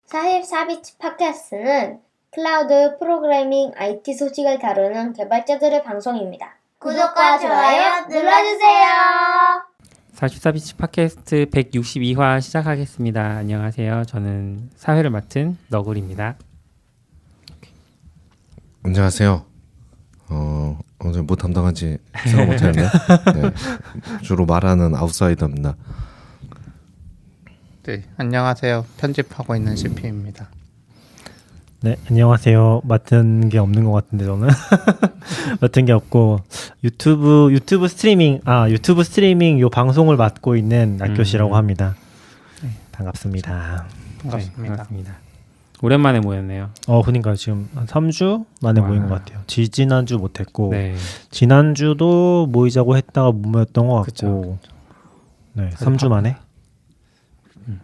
44비치 팟캐스트는 클라우드 프로그래밍 IT 소식을 다루는 개발자들의 방송입니다. 구독과 좋아요 눌러주세요. 44비치 팟캐스트 162화 시작하겠습니다. 안녕하세요. 저는 사회를 맡은 너굴입니다. 안녕하세요. 오늘 뭐 담당한지 생각 못했네. 네. 주로 말하는 아웃사이더입니다. 네, 안녕하세요. 편집하고 있는 CP입니다. 네, 안녕하세요. 맡은 게 없는 것 같은데 저는 맡은 게 없고 유튜브 스트리밍 요 방송을 맡고 있는 낙교씨라고 합니다. 네, 반갑습니다. 반갑습니다. 네, 반갑습니다. 오랜만에 모였네요. 그러니까 지금 한 3주 만에 모인 것 같아요. 지난주 못했고 네. 지난주도 모이자고 했다가 못 모였던 것 같고 그쵸. 네, 3주 만에.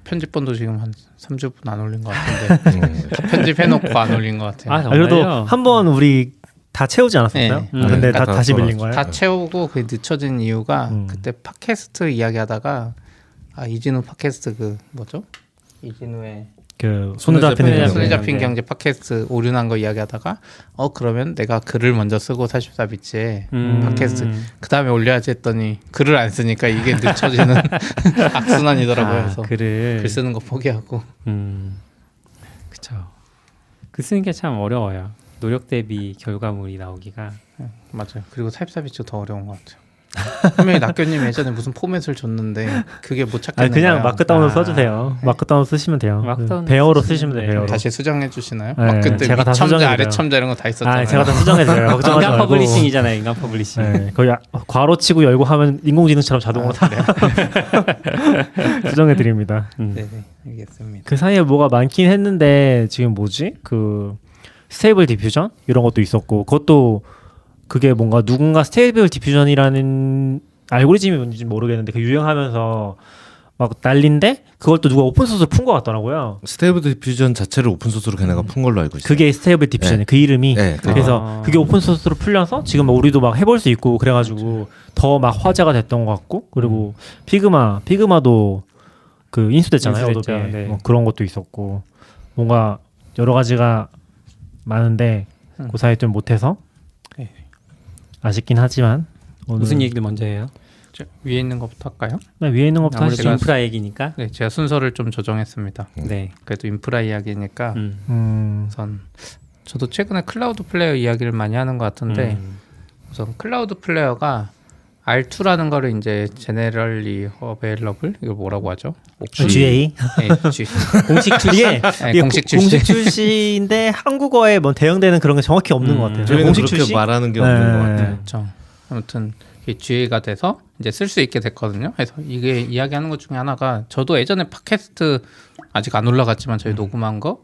편집본도 지금 한 3주분 안 올린 것 같은데 다 편집해놓고 안 올린 것 같아요. 정말요? 그래도 한 번 우리 다 채우지 않았었어요? 네. 근데 다 다시 썰었죠. 밀린 거예요? 다 채우고 그 늦춰진 이유가 그때 팟캐스트 이야기하다가 이진우 팟캐스트 그 뭐죠? 이진우의 그 손에 잡히는 손에 경우. 손에 잡힌 네. 경제 팟캐스트 오류난 거 이야기하다가 그러면 내가 글을 먼저 쓰고 44비치에 팟캐스트 그 다음에 올려야지 했더니 글을 안 쓰니까 이게 늦춰지는 악순환이더라고요. 그래서 글을 글 쓰는 거 포기하고 그쵸. 글 쓰는 게 참 어려워요. 노력 대비 결과물이 나오기가. 맞아요. 그리고 44비치가 더 어려운 것 같아요. 분명히 낙교님 예전에 무슨 포맷을 줬는데 그게 못 찾겠는 그냥 거야. 마크다운으로 써주세요. 네. 마크다운 쓰시면 돼요. 마크다운 배어로 쓰시면 돼요. 배어로. 다시 수정해 주시나요? 네, 막 그때 제가 다 위첨자 수정해드려요. 아래첨자 이런 거 다 있었잖아요. 제가 다 수정해드려요. 걱정하지 인간 말고. 퍼블리싱이잖아요. 인간 퍼블리싱. 네, 거의 괄호 치고 열고 하면 인공지능처럼 자동으로 다 수정해드립니다. 네, 알겠습니다. 그 사이에 뭐가 많긴 했는데 지금 뭐지? 그 스테이블 디퓨전 이런 것도 있었고 그것도 그게 뭔가 누군가 스테이블 디퓨전이라는 알고리즘이 뭔지 모르겠는데 그 유행하면서 막 난리인데 그걸 또 누가 오픈소스로 푼 것 같더라고요. 스테이블 디퓨전 자체를 오픈소스로 걔네가 푼 걸로 알고 있어요. 그게 스테이블 디퓨전이 네. 그 이름이. 네, 그래서 그게 오픈소스로 풀려서 지금 우리도 막 해볼 수 있고 그래가지고 더 막 화제가 됐던 것 같고 그리고 피그마도 그 인수됐잖아요. 인수됐죠. 어도비. 네. 뭐 그런 것도 있었고 뭔가 여러 가지가 많은데 그 사이에 좀 못해서 네. 아쉽긴 하지만 오늘 무슨 얘기를 먼저 해요? 위에 있는 것부터 할까요? 위에 있는 것부터 아무래도 하시죠. 인프라 얘기니까. 네, 제가 순서를 좀 조정했습니다. 네. 그래도 인프라 이야기니까 음. 우선 저도 최근에 클라우드 플레이어 이야기를 많이 하는 것 같은데 우선 클라우드 플레이어가 R2라는 거를 이제 제네럴리 어베일러블 이걸 뭐라고 하죠? GA 네, G. 공식 출시 이게 공식 출시. 공식 출시인데 한국어에 뭐 대응되는 그런 게 정확히 없는 것 같아요. 저희는 공식 그렇게 출시 말하는 게 없는 것 같아요. 그렇죠. 아무튼 이게 GA가 돼서 이제 쓸 수 있게 됐거든요. 그래서 이게 이야기하는 것 중에 하나가 저도 예전에 팟캐스트 아직 안 올라갔지만 저희 녹음한 거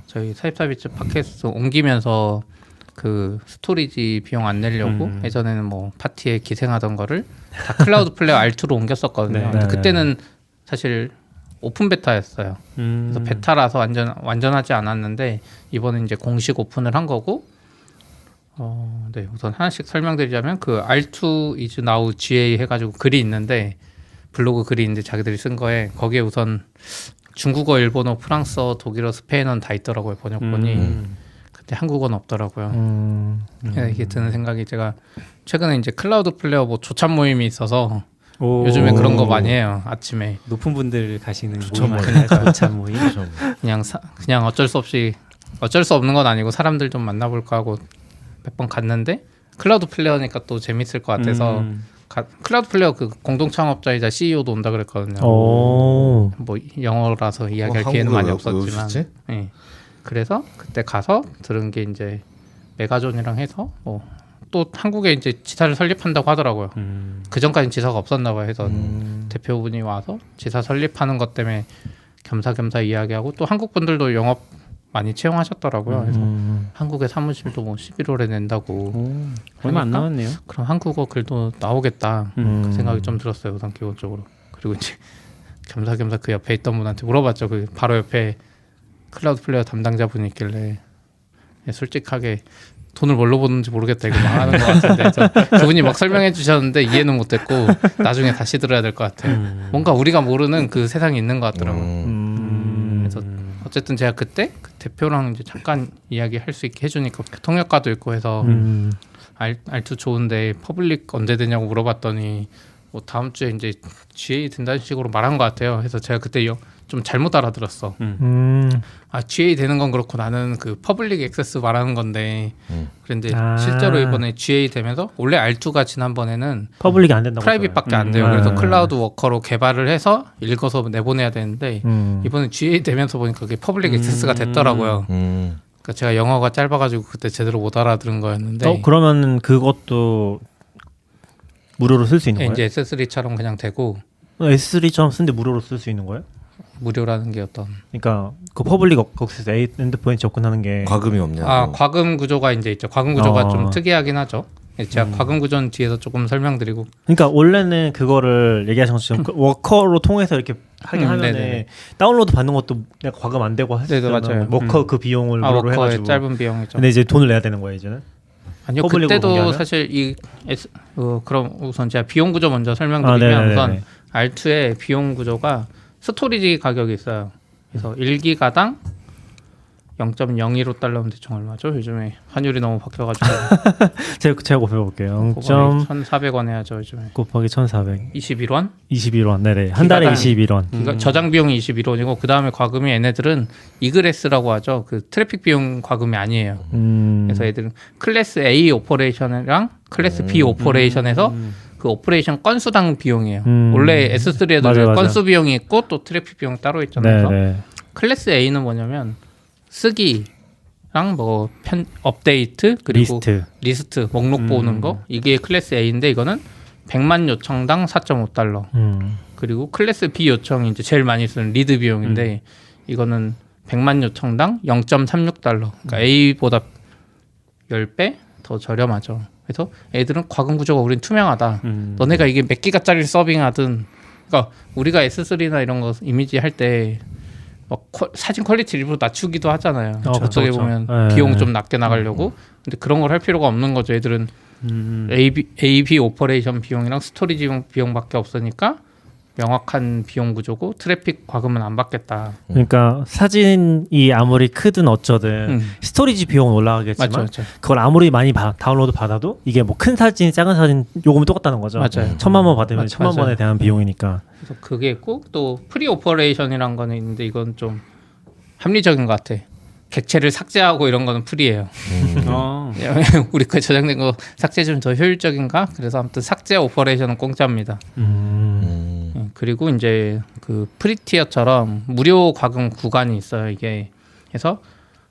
저희 44비치 팟캐스트 옮기면서 그 스토리지 비용 안 내려고 예전에는 뭐 파티에 기생하던 거를 다 클라우드 플레이어 R2로 옮겼었거든요. 네. 근데 그때는 사실 오픈 베타였어요. 그래서 베타라서 완전하지 않았는데 이번에 이제 공식 오픈을 한 거고 네, 우선 하나씩 설명드리자면 그 R2 is now GA 해가지고 글이 있는데 블로그 글이 있는데 자기들이 쓴 거에 거기에 우선 중국어, 일본어, 프랑스어, 독일어, 스페인어는 다 있더라고요 번역본이. 근데 한국어는 없더라고요. 이게 드는 생각이 제가 최근에 이제 클라우드 플레이어 뭐 조찬 모임이 있어서 요즘에 그런 거 많이 해요. 아침에 높은 분들 가시는 조찬 모임 모임. 아닐까요? 조찬 모임. 그냥 어쩔 수 없는 건 아니고 사람들 좀 만나볼까 하고 몇 번 갔는데 클라우드 플레이어니까 또 재밌을 것 같아서 클라우드 플레이어 그 공동 창업자이자 CEO도 온다 그랬거든요. 오. 뭐 영어라서 이야기할 기회는 많이 없었지만. 오셨지? 네. 그래서 그때 가서 들은 게 이제 메가존이랑 해서 또 한국에 이제 지사를 설립한다고 하더라고요. 그 전까지는 지사가 없었나 봐요. 해서 대표분이 와서 지사 설립하는 것 때문에 겸사겸사 이야기하고 또 한국 분들도 영업 많이 채용하셨더라고요. 그래서 한국의 사무실도 뭐 11월에 낸다고. 얼마 안 남았네요. 그럼 한국어 글도 나오겠다. 그 생각이 좀 들었어요. 우선 기본적으로. 그리고 이제 겸사겸사 그 옆에 있던 분한테 물어봤죠. 그 바로 옆에 클라우드 플레이어 담당자분이 있길래 솔직하게 돈을 뭘로 버는지 모르겠다 이거 망하는 것 같은데 그래서 그분이 막 설명해 주셨는데 이해는 못했고 나중에 다시 들어야 될 것 같아요. 뭔가 우리가 모르는 그 세상이 있는 것 같더라고요. 그래서 어쨌든 제가 그때 그 대표랑 이제 잠깐 이야기할 수 있게 해주니까 통역가도 있고 해서 R2 좋은데 퍼블릭 언제 되냐고 물어봤더니 뭐 다음 주에 이제 GA 된다는 식으로 말한 것 같아요. 그래서 제가 그때 좀 잘못 알아들었어. 아 GA 되는 건 그렇고 나는 그 퍼블릭 액세스 말하는 건데 그런데 실제로 이번에 GA 되면서 원래 R2가 지난번에는 퍼블릭이 안 된다고 프라이빗밖에 안 돼요. 그래서 클라우드 워커로 개발을 해서 읽어서 내보내야 되는데 이번에 GA 되면서 보니까 그게 퍼블릭 액세스가 됐더라고요. 그러니까 제가 영어가 짧아가지고 그때 제대로 못 알아들은 거였는데 그러면 그것도 무료로 쓸 수 있는 거예요? 이제 S3처럼 그냥 되고 S3처럼 쓰는데 무료로 쓸 수 있는 거예요? 무료라는 게 어떤 그러니까 그 퍼블릭 액세스 엔드포인트 접근하는 게 과금이 없냐? 과금 구조가 이제 있죠. 과금 구조가 어. 좀 특이하긴 하죠. 제가 과금 구조는 뒤에서 조금 설명드리고 그러니까 원래는 그거를 얘기하신 것처럼 그 워커로 통해서 이렇게 하긴 하면은 네네. 다운로드 받는 것도 내가 과금 안 되고 했잖아. 맞아요. 워커 그 비용을 무료로 워커의 해가지고. 짧은 비용이죠. 근데 이제 돈을 내야 되는 거예요 이제는. 아니요 퍼블릭으로 그때도 공개하면? 사실 그럼 우선 제가 비용 구조 먼저 설명드리면 우선 R2의 비용 구조가 스토리지 가격이 있어요. 그래서 1기가당 0.015달러면 대충 얼마죠? 요즘에 환율이 너무 바뀌어가지고 제가 곱해볼게요. 1,400원 해야죠 요즘에. 곱하기 1,400. 21원? 21원. 네네. 한 달에 기가당. 21원. 저장 비용이 21원이고 그 다음에 과금이 얘네들은 이그레스라고 하죠. 그 트래픽 비용 과금이 아니에요. 그래서 얘들은 클래스 A 오퍼레이션이랑 클래스 B 오퍼레이션에서 그 오퍼레이션 건수당 비용이에요. 원래 S3에도 맞아. 건수 비용이 있고 또 트래픽 비용 따로 있잖아요. 네네. 클래스 A는 뭐냐면 쓰기랑 뭐 업데이트 그리고 리스트 목록 보는 거 이게 클래스 A인데 이거는 100만 요청당 4.5달러. 그리고 클래스 B 요청이 이제 제일 많이 쓰는 리드 비용인데 이거는 100만 요청당 0.36달러. 그러니까 A보다 10배 더 저렴하죠. 그래서 애들은 과금 구조가 우린 투명하다. 너네가 이게 몇 기가짜리 서빙하든 그러니까 우리가 S3나 이런 거 이미지 할 때 막 사진 퀄리티 일부러 낮추기도 하잖아요. 어떻게 보면 비용 좀 낮게 나가려고. 근데 그런 걸 할 필요가 없는 거죠. 애들은 AB 오퍼레이션 비용이랑 스토리지 비용밖에 없으니까 명확한 비용 구조고 트래픽 과금은 안 받겠다. 그러니까 사진이 아무리 크든 어쩌든 스토리지 비용은 올라가겠지만 맞죠. 그걸 아무리 많이 다운로드 받아도 이게 뭐 큰 사진, 작은 사진 요금은 똑같다는 거죠. 맞아요. 1,000만 원 받으면 1,000만 원에 대한 비용이니까. 그래서 그게 있고 또 프리 오퍼레이션이란 거는 있는데 이건 좀 합리적인 것 같아. 객체를 삭제하고 이런 거는 프리예요. 우리 거 저장된 거 삭제 좀 더 효율적인가? 그래서 아무튼 삭제 오퍼레이션은 공짜입니다. 그리고 이제 그 프리티어처럼 무료 과금 구간이 있어요. 이게 그래서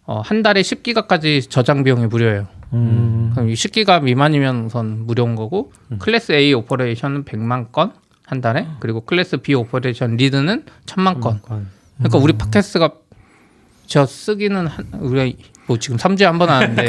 한 달에 10기가까지 저장 비용이 무료예요. 그럼 10기가 미만이면 우선 무료인 거고 클래스 A 오퍼레이션은 100만 건 한 달에 그리고 클래스 B 오퍼레이션 리드는 1000만 건. 그러니까 우리 팟캐스트가 저 쓰기는 우리가 뭐 지금 3주에 한 번 하는데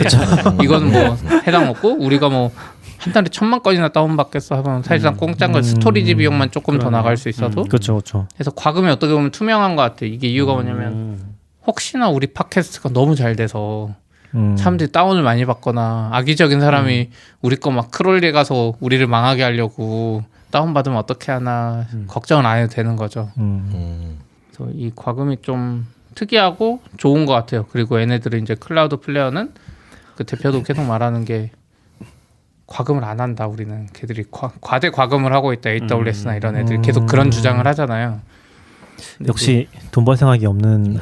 이거는 뭐 해당 없고 우리가 뭐 한 달에 1000만 건이나 다운받겠어 하면 사실상 공짜인 거 스토리지 비용만 조금 더 나갈 수 있어도 그렇죠. 그래서 과금이 어떻게 보면 투명한 것 같아. 이게 이유가 뭐냐면 혹시나 우리 팟캐스트가 너무 잘 돼서 사람들이 다운을 많이 받거나 악의적인 사람이 우리 거 막 크롤리에 가서 우리를 망하게 하려고 다운받으면 어떻게 하나 걱정은 안 해도 되는 거죠. 그래서 이 과금이 좀 특이하고 좋은 것 같아요. 그리고 얘네들은 이제 클라우드 플레이어는 그 대표도 계속 말하는 게 과금을 안 한다. 우리는 걔들이 과대 과금을 하고 있다. AWS나 이런 애들이 계속 그런 주장을 하잖아요. 역시 돈 벌 생각이 없는.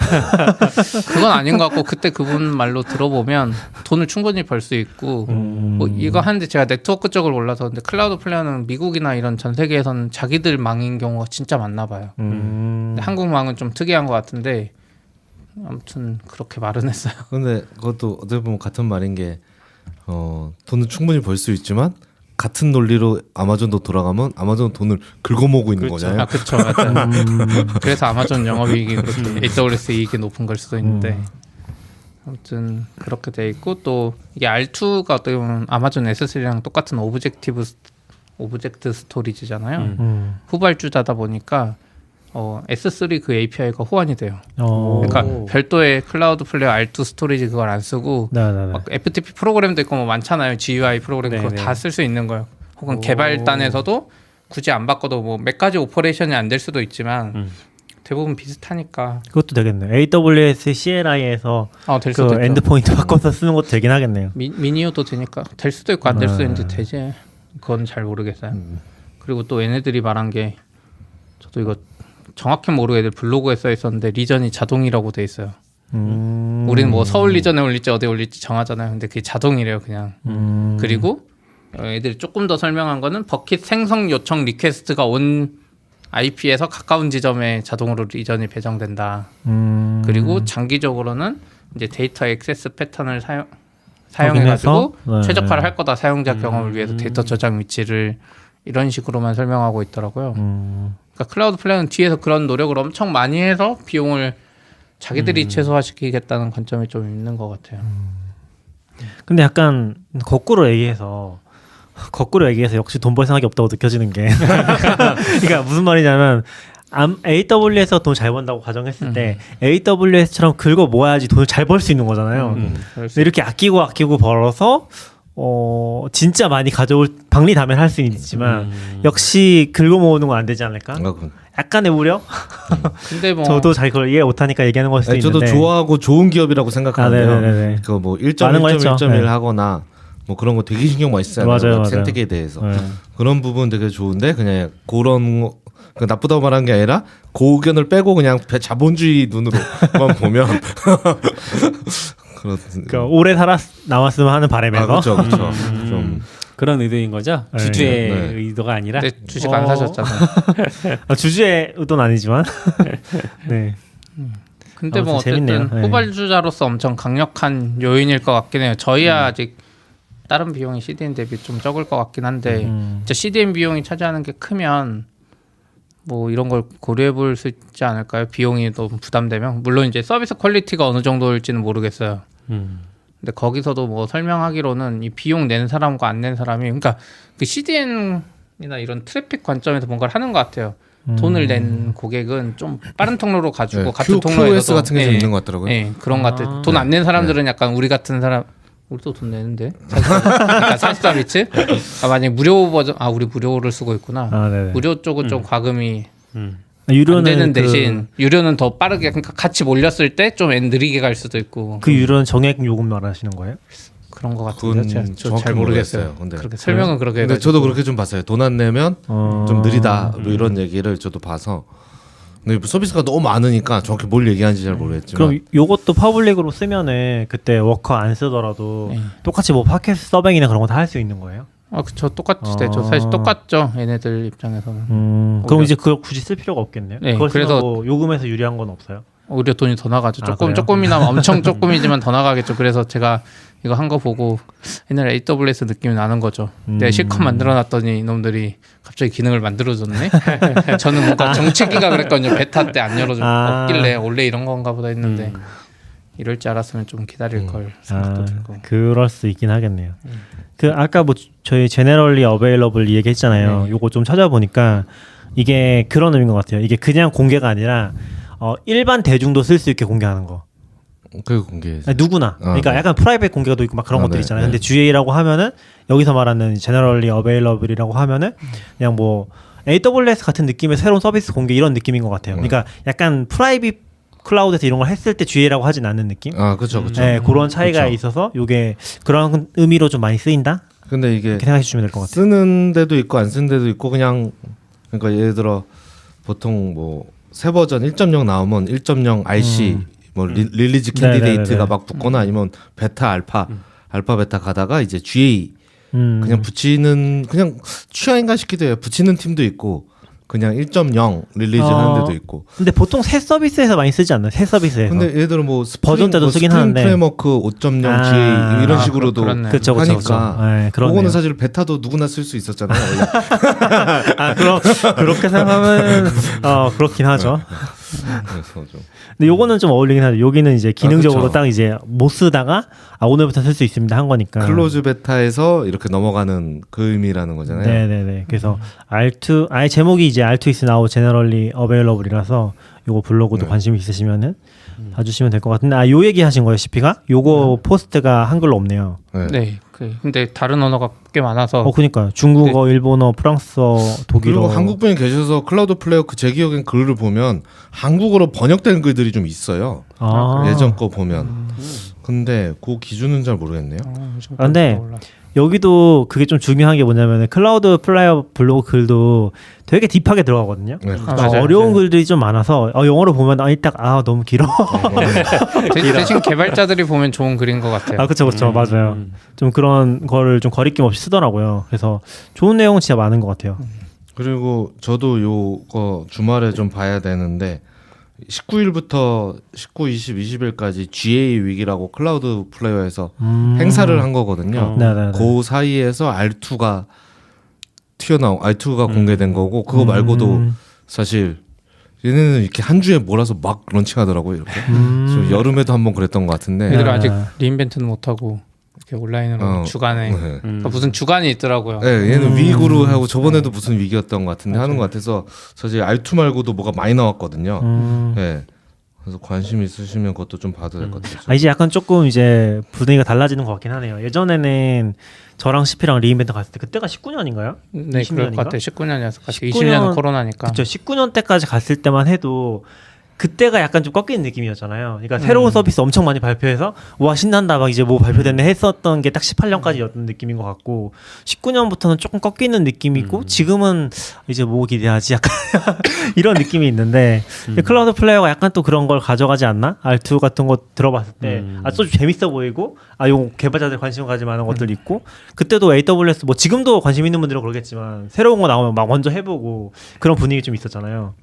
그건 아닌 것 같고 그때 그분 말로 들어보면 돈을 충분히 벌 수 있고 뭐 이거 하는데 제가 네트워크 쪽을 몰라서 근데 클라우드 플레이어는 미국이나 이런 전 세계에서는 자기들 망인 경우가 진짜 많나 봐요. 근데 한국 망은 좀 특이한 것 같은데 아무튼 그렇게 말은 했어요. 근데 그것도 어떻게 보면 같은 말인 게 돈은 충분히 벌 수 있지만 같은 논리로 아마존도 돌아가면 아마존 돈을 긁어모으고 있는 거잖아요. 아 그렇죠, 맞아요. 그래서 아마존 영업이익이 그렇게 AWS 이익이 높은 걸 수도 있는데 아무튼 그렇게 돼 있고 또 이게 R2가 어떻게 보면 아마존 S3랑 똑같은 오브젝트 스토리지잖아요. 후발주자다 보니까 S3 그 API가 호환이 돼요. 그러니까 별도의 클라우드 플레이어 R2 스토리지 그걸 안 쓰고 막 FTP 프로그램도 있고 뭐 많잖아요. GUI 프로그램 그거 다 쓸 수 있는 거예요. 혹은 개발단에서도 굳이 안 바꿔도 뭐 몇 가지 오퍼레이션이 안 될 수도 있지만 대부분 비슷하니까 그것도 되겠네요. AWS CLI에서 될 수도 그 있죠. 엔드포인트 바꿔서 쓰는 것도 되긴 하겠네요. 미니어도 되니까 될 수도 있고 안 될 수도 있는데 되지. 그건 잘 모르겠어요. 그리고 또 얘네들이 말한 게 저도 이거 정확히 모르고 애들 블로그에 써 있었는데 리전이 자동이라고 돼 있어요. 우리는 뭐 서울 리전에 올릴지 어디 올릴지 정하잖아요. 근데 그게 자동이래요 그냥. 그리고 애들이 조금 더 설명한 거는 버킷 생성 요청 리퀘스트가 온 IP에서 가까운 지점에 자동으로 리전이 배정된다. 그리고 장기적으로는 이제 데이터 액세스 패턴을 사용해가지고 네. 최적화를 할 거다. 사용자 경험을 위해서 데이터 저장 위치를 이런 식으로만 설명하고 있더라고요. 그러니까 클라우드 플랜은 뒤에서 그런 노력을 엄청 많이 해서 비용을 자기들이 최소화시키겠다는 관점이 좀 있는 것 같아요. 근데 약간 거꾸로 얘기해서 역시 돈 벌 생각이 없다고 느껴지는 게 그러니까 무슨 말이냐면 AWS에서 돈 잘 번다고 가정했을 때 AWS처럼 긁어 모아야지 돈을 잘 벌 수 있는 거잖아요. 근데 이렇게 아끼고 벌어서 진짜 많이 가져올 방리다면 할 수는 있지만 역시 긁어 모으는 건 안 되지 않을까? 약간의 우려? 근데 뭐 저도 잘 그걸 이해 못하니까 얘기하는 걸 수도 있는데 저도 좋아하고 좋은 기업이라고 생각하는데요. 네네네. 그뭐 많은 거 1.1, 했죠. 1.1 네. 하거나 뭐 그런 거 되게 신경 많이 쓰잖아요. 맞아요. 생태계에 대해서 네. 그런 부분 되게 좋은데 그냥 그런 거 나쁘다고 말하는 게 아니라 고견을 빼고 그냥 자본주의 눈으로만 보면 그러니까 오래 남았으면 하는 바람에서 그렇죠. 좀 그런 의도인 거죠. 네. 주주의 네. 의도가 아니라. 근데 주식 안 사셨잖아요. 주주의 의도는 아니지만 네. 근데 뭐 아무튼 어쨌든 재밌네요. 네. 후발주자로서 엄청 강력한 요인일 것 같긴 해요. 저희야 아직 다른 비용이 CDN 대비 좀 적을 것 같긴 한데 진짜 CDN 비용이 차지하는 게 크면 뭐 이런 걸 고려해 볼 수 있지 않을까요? 비용이 너무 부담되면 물론 이제 서비스 퀄리티가 어느 정도일지는 모르겠어요. 근데 거기서도 뭐 설명하기로는 이 비용 낸 사람과 안 낸 사람이 그러니까 그 CDN이나 이런 트래픽 관점에서 뭔가를 하는 것 같아요. 돈을 낸 고객은 좀 빠른 통로로 가지고 같은 QoS 통로에서도 같은 게 좀 있는 것 같더라고요. 그런 것 같아요. 돈 안 낸 사람들은 약간 우리 같은 사람 우리도 돈 내는데 그러니까 44비트 만약에 무료 버전 우리 무료를 쓰고 있구나. 네네. 무료 쪽은 좀 과금이 유료는 안 되는 대신 유료는 더 빠르게 그러니까 같이 몰렸을 때 좀 느리게 갈 수도 있고 그 유료는 정액 요금 말하시는 거예요? 그런 것 같은데 그건 저 정확히 잘 모르겠어요. 모르겠어요. 근데 그렇게 설명은 그렇게 근데 해가지고. 저도 그렇게 좀 봤어요. 돈 안 내면 좀 느리다 뭐 이런 얘기를 저도 봐서 근데 서비스가 너무 많으니까 정확히 뭘 얘기하는지 잘 모르겠지만 그럼 요것도 퍼블릭으로 쓰면은 그때 워커 안 쓰더라도 네. 똑같이 뭐 팟캐스트 서빙이나 그런 거 다 할 수 있는 거예요? 그쵸 똑같이 되죠. 사실 똑같죠. 얘네들 입장에서는. 그럼 이제 그걸 굳이 쓸 필요가 없겠네요. 네, 그걸 그래서- 그래서 뭐 요금에서 유리한 건 없어요? 오히려 돈이 더 나가죠. 그래요? 조금이나 엄청 조금이지만 더 나가겠죠. 그래서 제가 이거 한 거 보고 옛날 AWS 느낌이 나는 거죠. 내가 실컷 만들어놨더니 이놈들이 갑자기 기능을 만들어줬네. 저는 뭔가 정체기가 그랬거든요. 베타 때 안 열어줘 없길래 원래 이런 건가 보다 했는데 이럴 줄 알았으면 좀 기다릴 걸 생각도 들고. 그럴 수 있긴 하겠네요. 그 아까 뭐 저희 제너럴리 어베일러블 얘기했잖아요. 요거 좀 찾아보니까 이게 그런 의미인 것 같아요. 이게 그냥 공개가 아니라 일반 대중도 쓸 수 있게 공개하는 거. 그 공개해서 아니, 누구나. 그러니까 네. 약간 프라이빗 공개도 있고 막 그런 것들 네, 있잖아요. 네. 근데 GA라고 하면은 여기서 말하는 제너럴리 어베일러블이라고 하면은 그냥 뭐 AWS 같은 느낌의 새로운 서비스 공개 이런 느낌인 것 같아요. 그러니까 약간 프라이빗 클라우드에서 이런 걸 했을 때 GA라고 하진 않는 느낌. 그렇죠. 네, 그런 차이가 그쵸. 있어서 요게 그런 의미로 좀 많이 쓰인다. 근데 이게 이렇게 생각해 주시면 될 것 같아요. 쓰는 데도 있고 안 쓰는 데도 있고 그냥 그러니까 예를 들어 보통 뭐 새 버전 1.0 나오면 1.0 RC 뭐 릴리즈 캔디데이트가 네네네네. 막 붙거나 아니면 베타 알파 베타 가다가 이제 GA 그냥 붙이는 그냥 취향인가 싶기도 해요. 붙이는 팀도 있고 그냥 1.0 릴리즈 하는 데도 있고. 근데 보통 새 서비스에서 많이 쓰지 않나요? 새 서비스에서. 근데 예를 들어 뭐 버전 때도 쓰긴 스프링 하는데. 프레임워크 5.0 GA 이런 식으로도 그렇네. 그쵸. 하니까 네, 그러네요. 그거는 사실 베타도 누구나 쓸 수 있었잖아요. 원래. 그렇게 생각하면 그렇긴 하죠. 그래서 좀 근데 요거는 좀 어울리긴 하죠. 여기는 이제 기능적으로 그쵸. 딱 이제 못 쓰다가 오늘부터 쓸 수 있습니다 한 거니까. 클로즈 베타에서 이렇게 넘어가는 그 의미라는 거잖아요. 네네네. 그래서 R2 아예 제목이 이제 R2 is now generally available이라서 요거 블로그도 관심 있으시면은 봐주시면 될 것 같은데 요 얘기 하신 거예요, CP가? 요거 포스트가 한글로 없네요. 네. 네. 근데 다른 언어가 꽤 많아서 그니까요. 중국어, 일본어, 프랑스어, 독일어. 그리고 한국 분이 계셔서 클라우드 플레이어 제 기억엔 글을 보면 한국어로 번역된 글들이 좀 있어요. 아. 예전 거 보면. 근데 그 기준은 잘 모르겠네요. 요즘 근데 몰라. 여기도 그게 좀 중요한 게 뭐냐면 클라우드 플레이어 블로그 글도 되게 딥하게 들어가거든요. 네. 맞아요. 어려운 네. 글들이 좀 많아서 영어로 보면 너무 길어. 대신 개발자들이 보면 좋은 글인 것 같아요. 그쵸 맞아요. 좀 그런 거를 좀 거리낌 없이 쓰더라고요. 그래서 좋은 내용은 진짜 많은 것 같아요. 그리고 저도 요거 주말에 좀 봐야 되는데 19일부터 19, 20, 20일까지 GA 위기라고 클라우드 플레이어에서 행사를 한 거거든요. 네네네. 그 사이에서 R2가 R2가 공개된 거고 그거 말고도 사실 얘네는 이렇게 한 주에 몰아서 막 런칭하더라고요. 이렇게 좀 여름에도 한번 그랬던 것 같은데. 얘들은 네. 아직 리인벤트는 못하고 이렇게 온라인으로 주간에 네. 그러니까 무슨 주간이 있더라고요. 네, 얘는 위구르 하고 저번에도 무슨 위기였던 것 같은데 하는 것 같아서 사실 R2 말고도 뭐가 많이 나왔거든요. 네. 그래서 관심 있으시면 그것도 좀 봐도 될 것 같아요. 이제 약간 조금 이제 분위기가 달라지는 것 같긴 하네요. 예전에는 저랑 CP랑 리인벤트 갔을 때 그때가 19년인가요? 네, 그럴 20년인가? 것 같아요. 19년이었을 것 같아요. 19년 20년은 코로나니까. 그쵸. 19년 때까지 갔을 때만 해도 그때가 약간 좀 꺾이는 느낌이었잖아요. 그러니까 새로운 서비스 엄청 많이 발표해서 와 신난다 막 이제 뭐 발표됐네 했었던 게 딱 18년까지였던 느낌인 것 같고 19년부터는 조금 꺾이는 느낌이고 지금은 이제 뭐 기대하지 약간 이런 느낌이 있는데 클라우드 플레이어가 약간 또 그런 걸 가져가지 않나? R2 같은 거 들어봤을 때 좀 재밌어 보이고 요 개발자들 관심 가질 만한 것들 있고 그때도 AWS 뭐 지금도 관심 있는 분들은 그러겠지만 새로운 거 나오면 막 먼저 해보고 그런 분위기 좀 있었잖아요.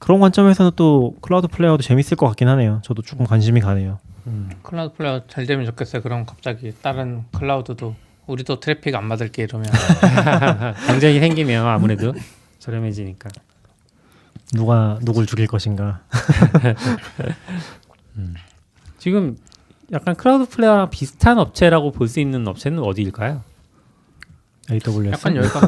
그런 관점에서는 또 클라우드 플레이어도 재밌을 것 같긴 하네요. 저도 조금 관심이 가네요. 클라우드 플레이어 잘 되면 좋겠어요. 그럼 갑자기 다른 클라우드도 우리도 트래픽 안 받을게 이러면 경쟁이 생기면 아무래도 저렴해지니까. 누가 누굴 죽일 것인가. 지금 약간 클라우드 플레이어랑 비슷한 업체라고 볼 수 있는 업체는 어디일까요? AWS. 약간 여기가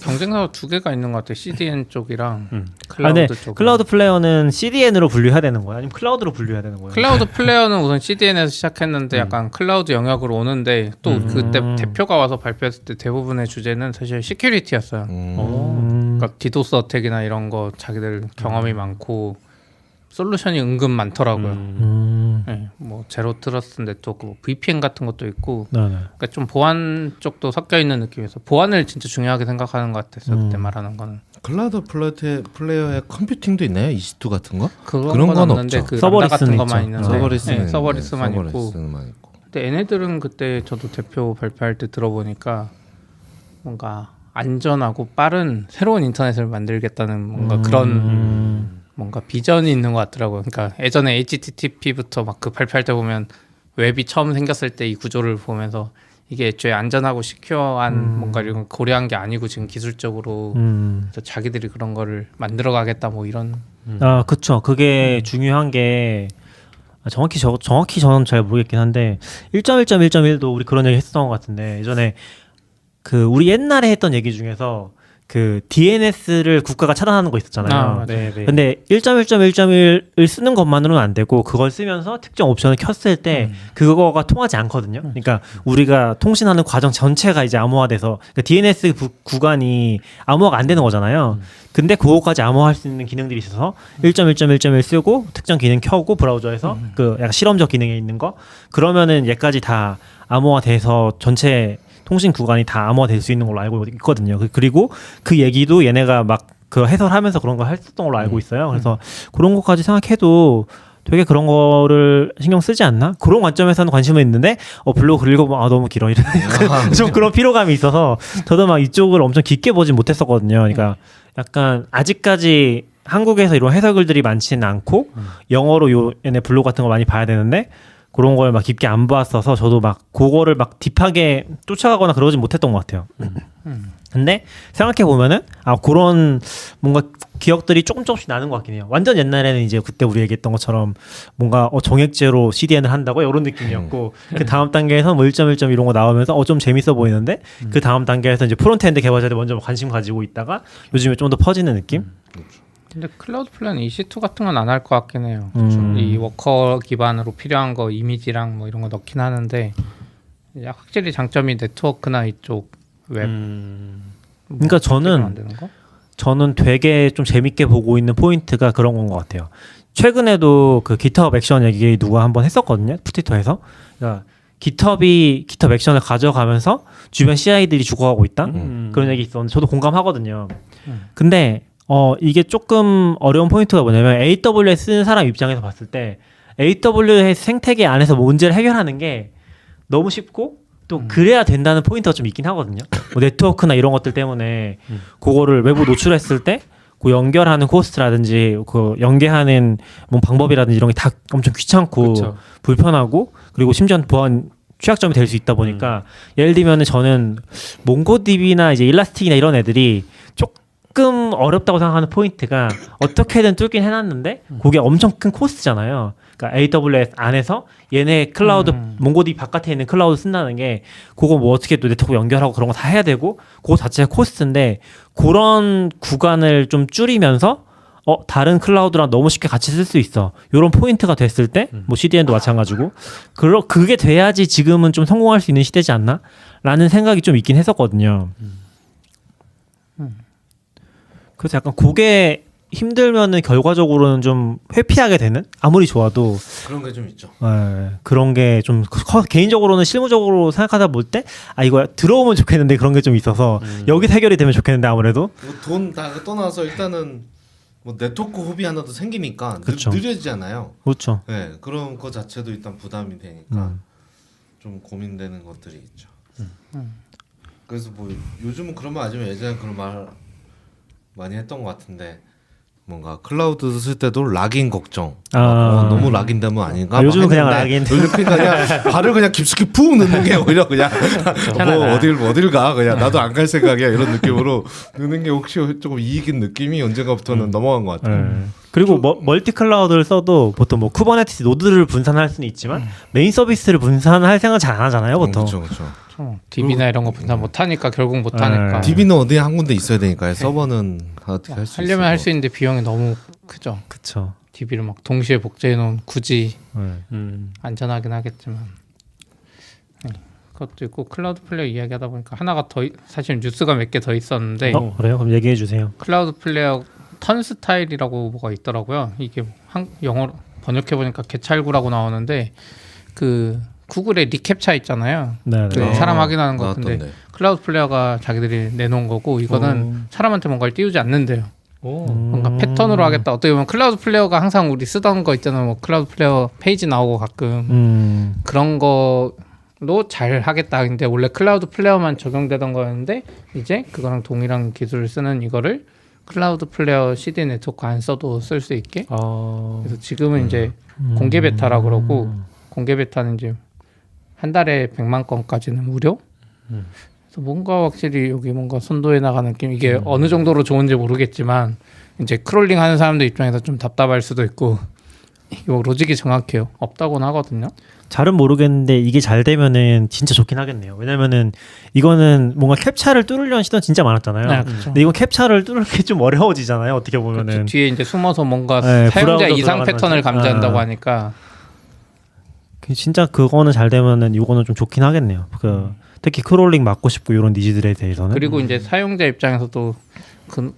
경쟁사가 두 개가 있는 것 같아요. CDN 쪽이랑 클라우드 쪽. 클라우드 플레이어는 CDN으로 분류해야 되는 거야? 아니면 클라우드로 분류해야 되는 거야? 클라우드 플레이어는 우선 CDN에서 시작했는데 약간 클라우드 영역으로 오는데 또 그때 대표가 와서 발표했을 때 대부분의 주제는 사실 시큐리티였어요. 그러니까 디도스 어택이나 이런 거 자기들 경험이 많고 솔루션이 은근 많더라고요. 네, 뭐 제로 트러스트 네트워크, 뭐 VPN 같은 것도 있고, 네네. 그러니까 좀 보안 쪽도 섞여 있는 느낌에서 보안을 진짜 중요하게 생각하는 것 같았어요. 그때 말하는 거는. 클라우드 플레이어의 컴퓨팅도 있나요? EC2 같은 거? 그런 건 없는데 없죠. 그 서버리스는 람다 같은 있죠. 것만 있는데 서버리스는 네, 서버리스만 있네. 있고. 서버리스만 있고. 근데 얘네들은 그때 저도 대표 발표할 때 들어보니까 뭔가 안전하고 빠른 새로운 인터넷을 만들겠다는 뭔가 그런 뭔가 비전이 있는 것 같더라고요. 그러니까 예전에 HTTP부터 막 그 발표할 때 보면 웹이 처음 생겼을 때 이 구조를 보면서 이게 애초에 안전하고 시큐어한 뭔가 이런 걸 고려한 게 아니고 지금 기술적으로 그래서 자기들이 그런 거를 만들어 가겠다 뭐 이런. 그쵸. 그게 중요한 게 정확히 저는 잘 모르겠긴 한데 1.1.1.1도 우리 그런 얘기 했었던 것 같은데 예전에 그 우리 옛날에 했던 얘기 중에서 그 DNS를 국가가 차단하는 거 있었잖아요. 네. 근데 1.1.1.1을 쓰는 것만으로는 안 되고 그걸 쓰면서 특정 옵션을 켰을 때 그거가 통하지 않거든요. 그러니까 우리가 통신하는 과정 전체가 이제 암호화돼서 그러니까 DNS 구간이 암호화가 안 되는 거잖아요. 근데 그거까지 암호화할 수 있는 기능들이 있어서 1.1.1.1 쓰고 특정 기능 켜고 브라우저에서 그 약간 실험적 기능에 있는 거 그러면은 얘까지 다 암호화돼서 전체 통신 구간이 다 암호화될 수 있는 걸로 알고 있거든요. 그리고 그 얘기도 얘네가 막 그 해설하면서 그런 걸 했었던 걸로 알고 있어요. 그래서 그런 것까지 생각해도 되게 그런 거를 신경 쓰지 않나? 그런 관점에서는 관심은 있는데 블로그 읽어보면 너무 길어 이러니까 좀 그런 피로감이 있어서 저도 막 이쪽을 엄청 깊게 보진 못했었거든요. 그러니까 약간 아직까지 한국에서 이런 해설글들이 많지는 않고 영어로 얘네 블로그 같은 거 많이 봐야 되는데 그런 걸 막 깊게 안 봤어서 저도 막 그거를 막 딥하게 쫓아가거나 그러진 못했던 것 같아요. 근데 생각해 보면은 그런 뭔가 기억들이 조금씩 나는 것 같긴 해요. 완전 옛날에는 이제 그때 우리 얘기했던 것처럼 뭔가 정액제로 CDN을 한다고 이런 느낌이었고 그 다음 단계에서 뭐 1.1. 이런 거 나오면서 좀 재밌어 보이는데 그 다음 단계에서 이제 프론트엔드 개발자들이 먼저 관심 가지고 있다가 요즘에 좀 더 퍼지는 느낌? 근데 클라우드 플레이는 EC2 같은 건 안 할 것 같긴 해요. 이 워커 기반으로 필요한 거 이미지랑 뭐 이런 거 넣긴 하는데 이제 확실히 장점이 네트워크나 이쪽 웹. 그러니까 저는 만드는 거? 저는 되게 좀 재밌게 보고 있는 포인트가 그런 건 것 같아요. 최근에도 그 GitHub 액션 얘기 누가 한번 했었거든요. 트위터에서. 그러니까 GitHub 액션을 가져가면서 주변 CI들이 죽어가고 있다. 그런 얘기 있었는데 저도 공감하거든요. 근데 이게 조금 어려운 포인트가 뭐냐면 AWS 쓰는 사람 입장에서 봤을 때 AWS 생태계 안에서 문제를 해결하는 게 너무 쉽고 또 그래야 된다는 포인트가 좀 있긴 하거든요. 뭐 네트워크나 이런 것들 때문에 그거를 외부 노출했을 때 그 연결하는 코스트라든지 그 연계하는 뭐 방법이라든지 이런 게 다 엄청 귀찮고 그쵸. 불편하고 그리고 심지어 보안 취약점이 될 수 있다 보니까 예를 들면은 저는 몽고DB나 이제 일라스틱이나 이런 애들이 조금 어렵다고 생각하는 포인트가 어떻게든 뚫긴 해놨는데 그게 엄청 큰 코스트잖아요. 그러니까 AWS 안에서 얘네 클라우드 몽고DB 바깥에 있는 클라우드 쓴다는 게 그거 뭐 어떻게 또 네트워크 연결하고 그런 거 다 해야 되고 그거 자체가 코스트인데 그런 구간을 좀 줄이면서 다른 클라우드랑 너무 쉽게 같이 쓸 수 있어. 이런 포인트가 됐을 때, 뭐 CDN도 마찬가지고, 그게 돼야지 지금은 좀 성공할 수 있는 시대지 않나? 라는 생각이 좀 있긴 했었거든요. 그래서 약간 그게 힘들면은 결과적으로는 좀 회피하게 되는? 아무리 좋아도. 그런 게 좀 있죠. 그런 게 좀 개인적으로는 실무적으로 생각하다 볼 때, 이거 들어오면 좋겠는데 그런 게 좀 있어서, 여기서 해결이 되면 좋겠는데 아무래도. 돈 다 떠나서 일단은 뭐 네트워크 호비 하나도 생기니까 그쵸. 느려지잖아요. 그렇죠. 네, 그런 거 자체도 일단 부담이 되니까 좀 고민되는 것들이 있죠. 그래서 뭐 요즘은 그런 말 아니면 예전에 그런 말 많이 했던 것 같은데 뭔가 클라우드 쓸 때도 락인 걱정. 너무 락인되면 아닌가? 요즘은 그냥 락인. 요즘 그냥 발을 그냥 깊숙이 푹 넣는 게 오히려 그냥 뭐 어딜 가 그냥 나도 안 갈 생각이야 이런 느낌으로 넣는 게 혹시 조금 이익인 느낌이 언젠가부터는 넘어간 것 같아요. 그리고 멀티 클라우드를 써도 보통 뭐 쿠버네티스 노드를 분산할 수는 있지만 메인 서비스를 분산할 생각 잘 안 하잖아요, 보통. 그렇죠. DB나 이런 거 분산 못 하니까 결국 못 하니까. DB는 어디 한 군데 있어야 되니까요. 서버는 어떻게 할 수 있어요. 하려면 할 수 있는데 비용이 너무 크죠. 그렇죠. DB를 막 동시에 복제해 놓은 굳이 안전하긴 하겠지만. 네. 그것도 있고 클라우드 플레이어 이야기하다 보니까 하나가 더 사실 뉴스가 몇 개 더 있었는데 그래요? 그럼 얘기해 주세요. 클라우드 플레이어 턴 스타일이라고 뭐가 있더라고요. 이게 영어로 번역해 보니까 개찰구라고 나오는데 그 구글의 리캡차 있잖아요. 네. 그 사람 확인하는 거 같은데 나왔던데. 클라우드 플레이어가 자기들이 내놓은 거고 이거는 사람한테 뭔가를 띄우지 않는데요. 뭔가 패턴으로 하겠다. 어떻게 보면 클라우드 플레이어가 항상 우리 쓰던 거 있잖아요. 뭐 클라우드 플레이어 페이지 나오고 가끔 그런 거로 잘 하겠다. 근데 원래 클라우드 플레이어만 적용되던 거였는데 이제 그거랑 동일한 기술을 쓰는 이거를 클라우드 플레이어 CD 네트워크 안 써도 쓸 수 있게. 그래서 지금은 이제 공개 베타라 그러고 공개 베타는 이제 한 달에 100만 건까지는 무료. 그래서 뭔가 확실히 여기 뭔가 선도해 나가는 느낌. 이게 어느 정도로 좋은지 모르겠지만 이제 크롤링 하는 사람들 입장에서 좀 답답할 수도 있고 이거 로직이 정확해요. 없다고는 하거든요. 잘은 모르겠는데 이게 잘 되면은 진짜 좋긴 하겠네요. 왜냐면은 이거는 뭔가 캡차를 뚫으려는 시도는 진짜 많았잖아요. 네, 그렇죠. 근데 이건 캡차를 뚫기 좀 어려워지잖아요. 어떻게 보면은. 그렇죠. 뒤에 이제 숨어서 뭔가 네, 사용자 브라우저 이상 패턴을 들어가는 감지한다고 하니까 진짜 그거는 잘 되면은 이거는 좀 좋긴 하겠네요. 특히 크롤링 막고 싶고 이런 니즈들에 대해서는. 그리고 이제 사용자 입장에서도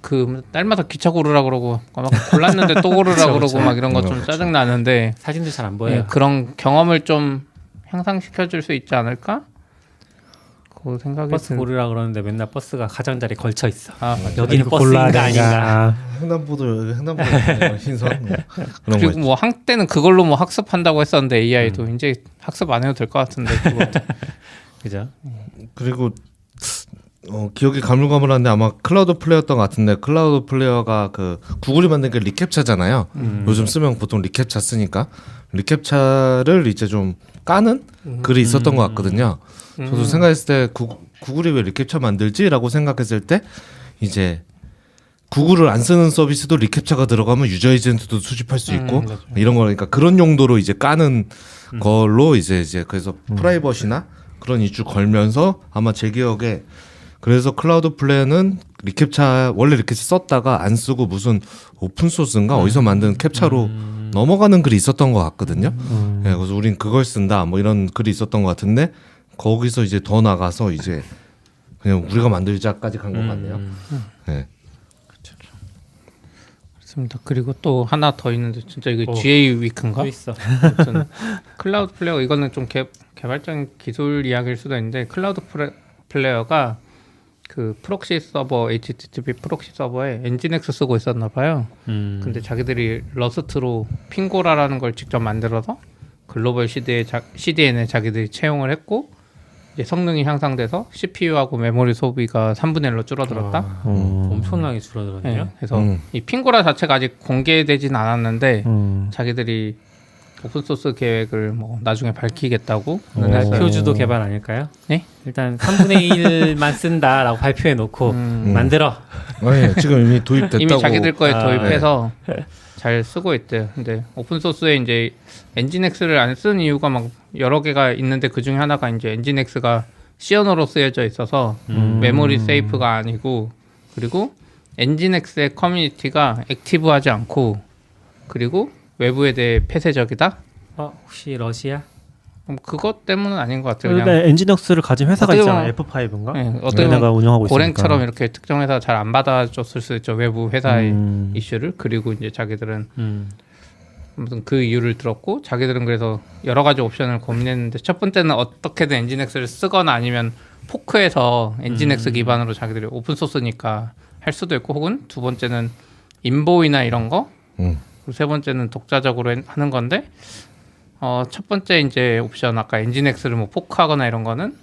그 날마다 기차 고르라 그러고 막 골랐는데 또 고르라 그러고 막 이런 거 좀 짜증 나는데 사진들 잘 안 보여요. 그런 경험을 좀 향상시켜 줄 수 있지 않을까? 그 생각이 버스 고르라 그러는데 맨날 버스가 가장자리에 걸쳐 있어. 맞아. 여기는 이거 골라야 버스인가 아닌가. 횡단보도 신선 뭐 그런 그리고 거 뭐 한때는 그걸로 뭐 학습한다고 했었는데 AI도 이제 학습 안 해도 될 것 같은데 그것도. 그죠? 그리고 기억이 가물가물한데 아마 클라우드 플레이어였던 것 같은데 클라우드 플레이어가 그 구글이 만든 게 리캡차잖아요. 요즘 쓰면 보통 리캡차 쓰니까 리캡차를 이제 좀 까는 글이 있었던 것 같거든요. 저도 생각했을 때 구글이 왜 리캡차 만들지라고 생각했을 때 이제 구글을 안 쓰는 서비스도 리캡차가 들어가면 유저 에이전트도 수집할 수 있고 이런 거니까 그런 용도로 이제 까는 걸로 이제 그래서 프라이버시나 그런 이슈 걸면서 아마 제 기억에 그래서 클라우드 플레이어는 리캡차 원래 이렇게 썼다가 안 쓰고 무슨 오픈 소스인가 어디서 만든 캡차로 넘어가는 글이 있었던 것 같거든요. 네, 그래서 우린 그걸 쓴다 뭐 이런 글이 있었던 것 같은데 거기서 이제 더 나가서 이제 그냥 우리가 만들자까지 간 것 같네요. 네. 그렇습니다. 그리고 또 하나 더 있는데 진짜 이거 오. GA 위크인가? 또 있어. 아무튼 클라우드 플레이어 이거는 좀 개발적인 기술 이야기일 수도 있는데 클라우드 플레이어가 그 프록시 서버 HTTP 프록시 서버에 엔진엑스 쓰고 있었나 봐요. 근데 자기들이 러스트로 핑고라라는 걸 직접 만들어서 글로벌 CDN에 자기들이 채용을 했고 이제 성능이 향상돼서 CPU하고 메모리 소비가 3분의 1로 줄어들었다. 엄청나게 줄어들었네요. 네, 그래서 이 핑고라 자체가 아직 공개되진 않았는데 자기들이 오픈소스 계획을 뭐 나중에 밝히겠다고 표주도 개발 아닐까요? 네? 일단 3분의 1만 쓴다라고 발표해 놓고 만들어. 아니, 지금 이미 도입됐다고. 이미 자기들 거에 아, 도입해서 잘 쓰고 있대요. 근데 오픈소스에 이제 엔진엑스를 안 쓴 이유가 막 여러 개가 있는데 그 중에 하나가 이제 엔진엑스가 C 언어로 쓰여져 있어서 메모리 세이프가 아니고 그리고 엔진엑스의 커뮤니티가 액티브하지 않고 그리고 외부에 대해 폐쇄적이다. 혹시 러시아? 그것 때문은 아닌 것 같아요. 그러니까 엔진엑스를 가진 회사가 어떻게 있잖아. 보면- F5인가? 네, 어떻게 보면 얘네가 운영하고 있으니까. 고랭처럼 이렇게 특정 회사 잘 안 받아줬을 수 있죠. 외부 회사의 음. 이슈를. 그리고 이제 자기들은 무슨 그 이유를 들었고 자기들은 그래서 여러 가지 옵션을 고민했는데 첫 번째는 어떻게든 엔진엑스를 쓰거나 아니면 포크해서 엔진엑스 기반으로 자기들이 오픈 소스니까 할 수도 있고 혹은 두 번째는 인보이나 이런 거 그리고 세 번째는 독자적으로 하는 건데 첫 번째 이제 옵션 아까 엔진엑스를 뭐 포크하거나 이런 거는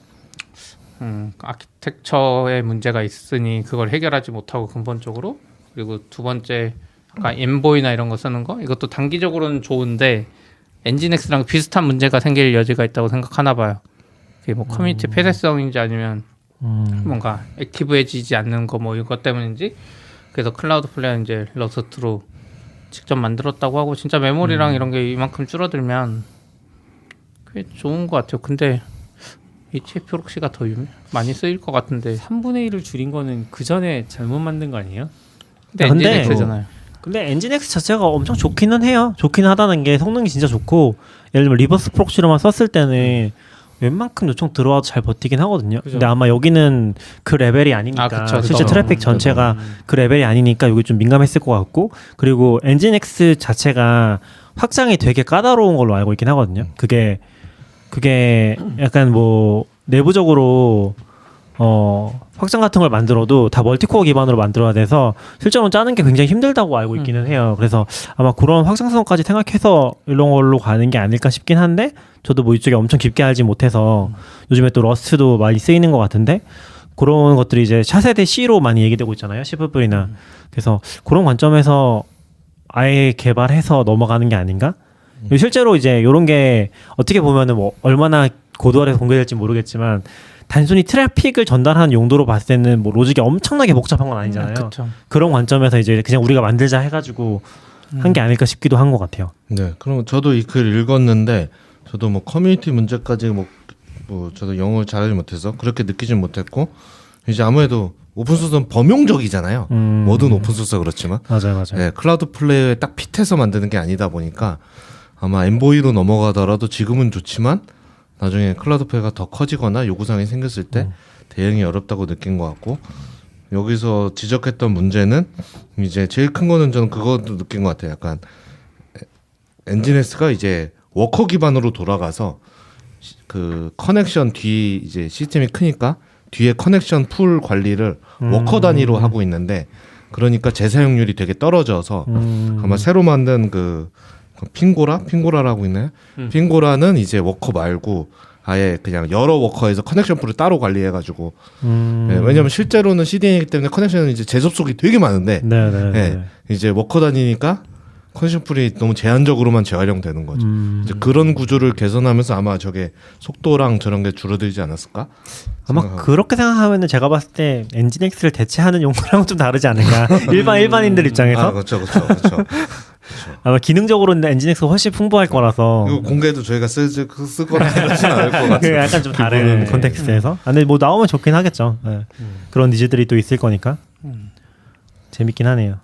아키텍처에 문제가 있으니 그걸 해결하지 못하고 근본적으로 그리고 두 번째 아까 엔보이나 이런 거 쓰는 거 이것도 단기적으로는 좋은데 엔진엑스랑 비슷한 문제가 생길 여지가 있다고 생각하나 봐요. 그게 뭐 커뮤니티 폐쇄성인지 아니면 뭔가 액티브해지지 않는 거 뭐 이것 때문인지 그래서 클라우드 플레이어 이제 러스트로 직접 만들었다고 하고 진짜 메모리랑 이런 게 이만큼 줄어들면 꽤 좋은 것 같아요. 근데 HTTP 프록시가 더 많이 쓰일 것 같은데 3분의 1을 줄인 거는 그 전에 잘못 만든 거 아니에요? 근데 근데 엔진엑스잖아요. 근데 엔진엑스 자체가 엄청 좋기는 해요. 좋긴 하다는 게 성능이 진짜 좋고 예를 들면 리버스 프록시로만 썼을 때는 웬만큼 요청 들어와도 잘 버티긴 하거든요. 그죠. 근데 아마 여기는 그 레벨이 아니니까 그쵸, 실제 그쵸. 트래픽 전체가 그 레벨이 아니니까 여기 좀 민감했을 것 같고 그리고 엔진엑스 자체가 확장이 되게 까다로운 걸로 알고 있긴 하거든요. 그게 약간 뭐 내부적으로 확장 같은 걸 만들어도 다 멀티코어 기반으로 만들어야 돼서 실제로 짜는 게 굉장히 힘들다고 알고 있기는 해요. 그래서 아마 그런 확장성까지 생각해서 이런 걸로 가는 게 아닐까 싶긴 한데 저도 뭐 이쪽에 엄청 깊게 알지 못해서 요즘에 또 러스트도 많이 쓰이는 것 같은데 그런 것들이 이제 차세대 C로 많이 얘기되고 있잖아요. C++이나 그래서 그런 관점에서 아예 개발해서 넘어가는 게 아닌가? 실제로 이제 이런 게 어떻게 보면은 뭐 얼마나 고도화해서 공개될지 모르겠지만 단순히 트래픽을 전달하는 용도로 봤을 때는 뭐 로직이 엄청나게 복잡한 건 아니잖아요. 그렇죠. 그런 관점에서 이제 그냥 우리가 만들자 해가지고 한 게 아닐까 싶기도 한 것 같아요. 네, 그럼 저도 이 글 읽었는데 저도 뭐 커뮤니티 문제까지 뭐 저도 영어를 잘하지 못해서 그렇게 느끼진 못했고 이제 아무래도 오픈소스는 범용적이잖아요. 모든 오픈소스가 그렇지만 맞아요. 네, 클라우드 플레이어에 딱 핏해서 만드는 게 아니다 보니까 아마 엔보이로 넘어가더라도 지금은 좋지만 나중에 클라우드 플레이가 더 커지거나 요구사항이 생겼을 때 대응이 어렵다고 느낀 것 같고 여기서 지적했던 문제는 이제 제일 큰 거는 저는 그것도 느낀 것 같아요. 약간 엔진엑스가 이제 워커 기반으로 돌아가서 그 커넥션 뒤 이제 시스템이 크니까 뒤에 커넥션 풀 관리를 워커 단위로 하고 있는데 그러니까 재사용률이 되게 떨어져서 아마 새로 만든 그 핑고라라고 있나요? 핑고라는 이제 워커 말고 아예 그냥 여러 워커에서 커넥션 풀을 따로 관리해가지고 네, 왜냐면 실제로는 CDN이기 때문에 커넥션은 이제 재접속이 되게 많은데 네, 이제 워커 다니니까 커넥션 풀이 너무 제한적으로만 재활용되는 거죠. 이제 그런 구조를 개선하면서 아마 저게 속도랑 저런 게 줄어들지 않았을까? 아마 생각하고. 그렇게 생각하면은 제가 봤을 때 엔진엑스를 대체하는 용도랑은 좀 다르지 않을까. 일반인들 입장에서 그렇죠. 아마 기능적으로는 엔진엑스가 훨씬 풍부할 거라서 이거 공개도 저희가 쓸 거라 그러진 않을 것 그 같아요. 약간 좀 다른 기본은. 컨텍스트에서. 근데 뭐 나오면 좋긴 하겠죠. 네. 그런 니즈들이 또 있을 거니까 재밌긴 하네요.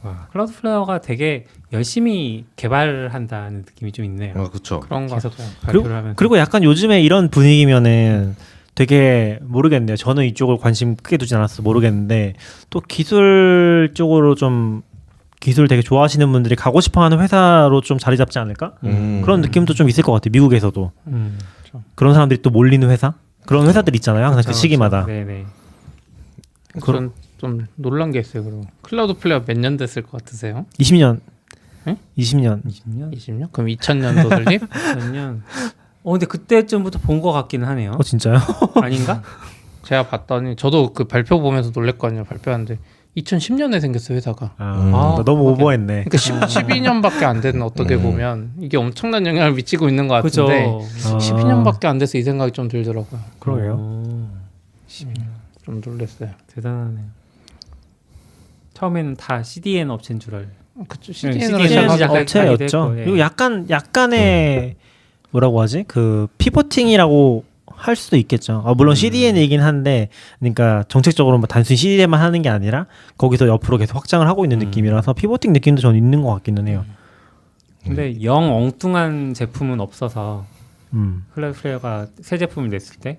와, 클라우드 플레어가 되게 열심히 개발한다는 느낌이 좀 있네요. 그렇죠. 그런 거 계속 같아요. 발표를 하면서. 그리고 약간 요즘에 이런 분위기면은 되게 모르겠네요. 저는 이쪽을 관심 크게 두진 않았어 모르겠는데 또 기술 쪽으로 좀 기술 되게 좋아하시는 분들이 가고 싶어하는 회사로 좀 자리 잡지 않을까? 그런 느낌도 좀 있을 것 같아요. 미국에서도 그렇죠. 그런 사람들이 또 몰리는 회사 그런 회사들 있잖아요. 항상 그 그렇죠, 시기마다. 네네. 저는 좀 놀란 게 있어요. 그리고 클라우드 플레어 몇 년 됐을 것 같으세요? 20년. 응? 20년. 20년? 20년? 그럼 2000년도 설립? 2000년. 근데 그때쯤부터 본 것 같기는 하네요. 진짜요? 아닌가? 제가 봤더니 저도 그 발표 보면서 놀랬거든요. 발표하는데 2010년에 생겼어요 회사가. 나 너무 오버했네. 그러니까 12년밖에 안 되는 어떻게 보면 이게 엄청난 영향을 미치고 있는 것 그죠. 같은데 아. 12년밖에 안 돼서 이 생각이 좀 들더라고요. 그러게요. 12년. 좀 놀랐어요. 대단하네요. 처음에는 다 CDN 업체인 줄 알고. 그쵸. CDN CDN으로 시작하기 시작하고 업체였죠. 됐고, 예. 그리고 약간의 뭐라고 하지? 그 피보팅이라고 할 수도 있겠죠. 물론 CDN이긴 한데, 그러니까 정책적으로 뭐 단순히 CDN만 하는 게 아니라 거기서 옆으로 계속 확장을 하고 있는 느낌이라서 피보팅 느낌도 저는 있는 것 같기는 해요. 근데 영 엉뚱한 제품은 없어서 클라우드 플레어가 새 제품을 냈을 때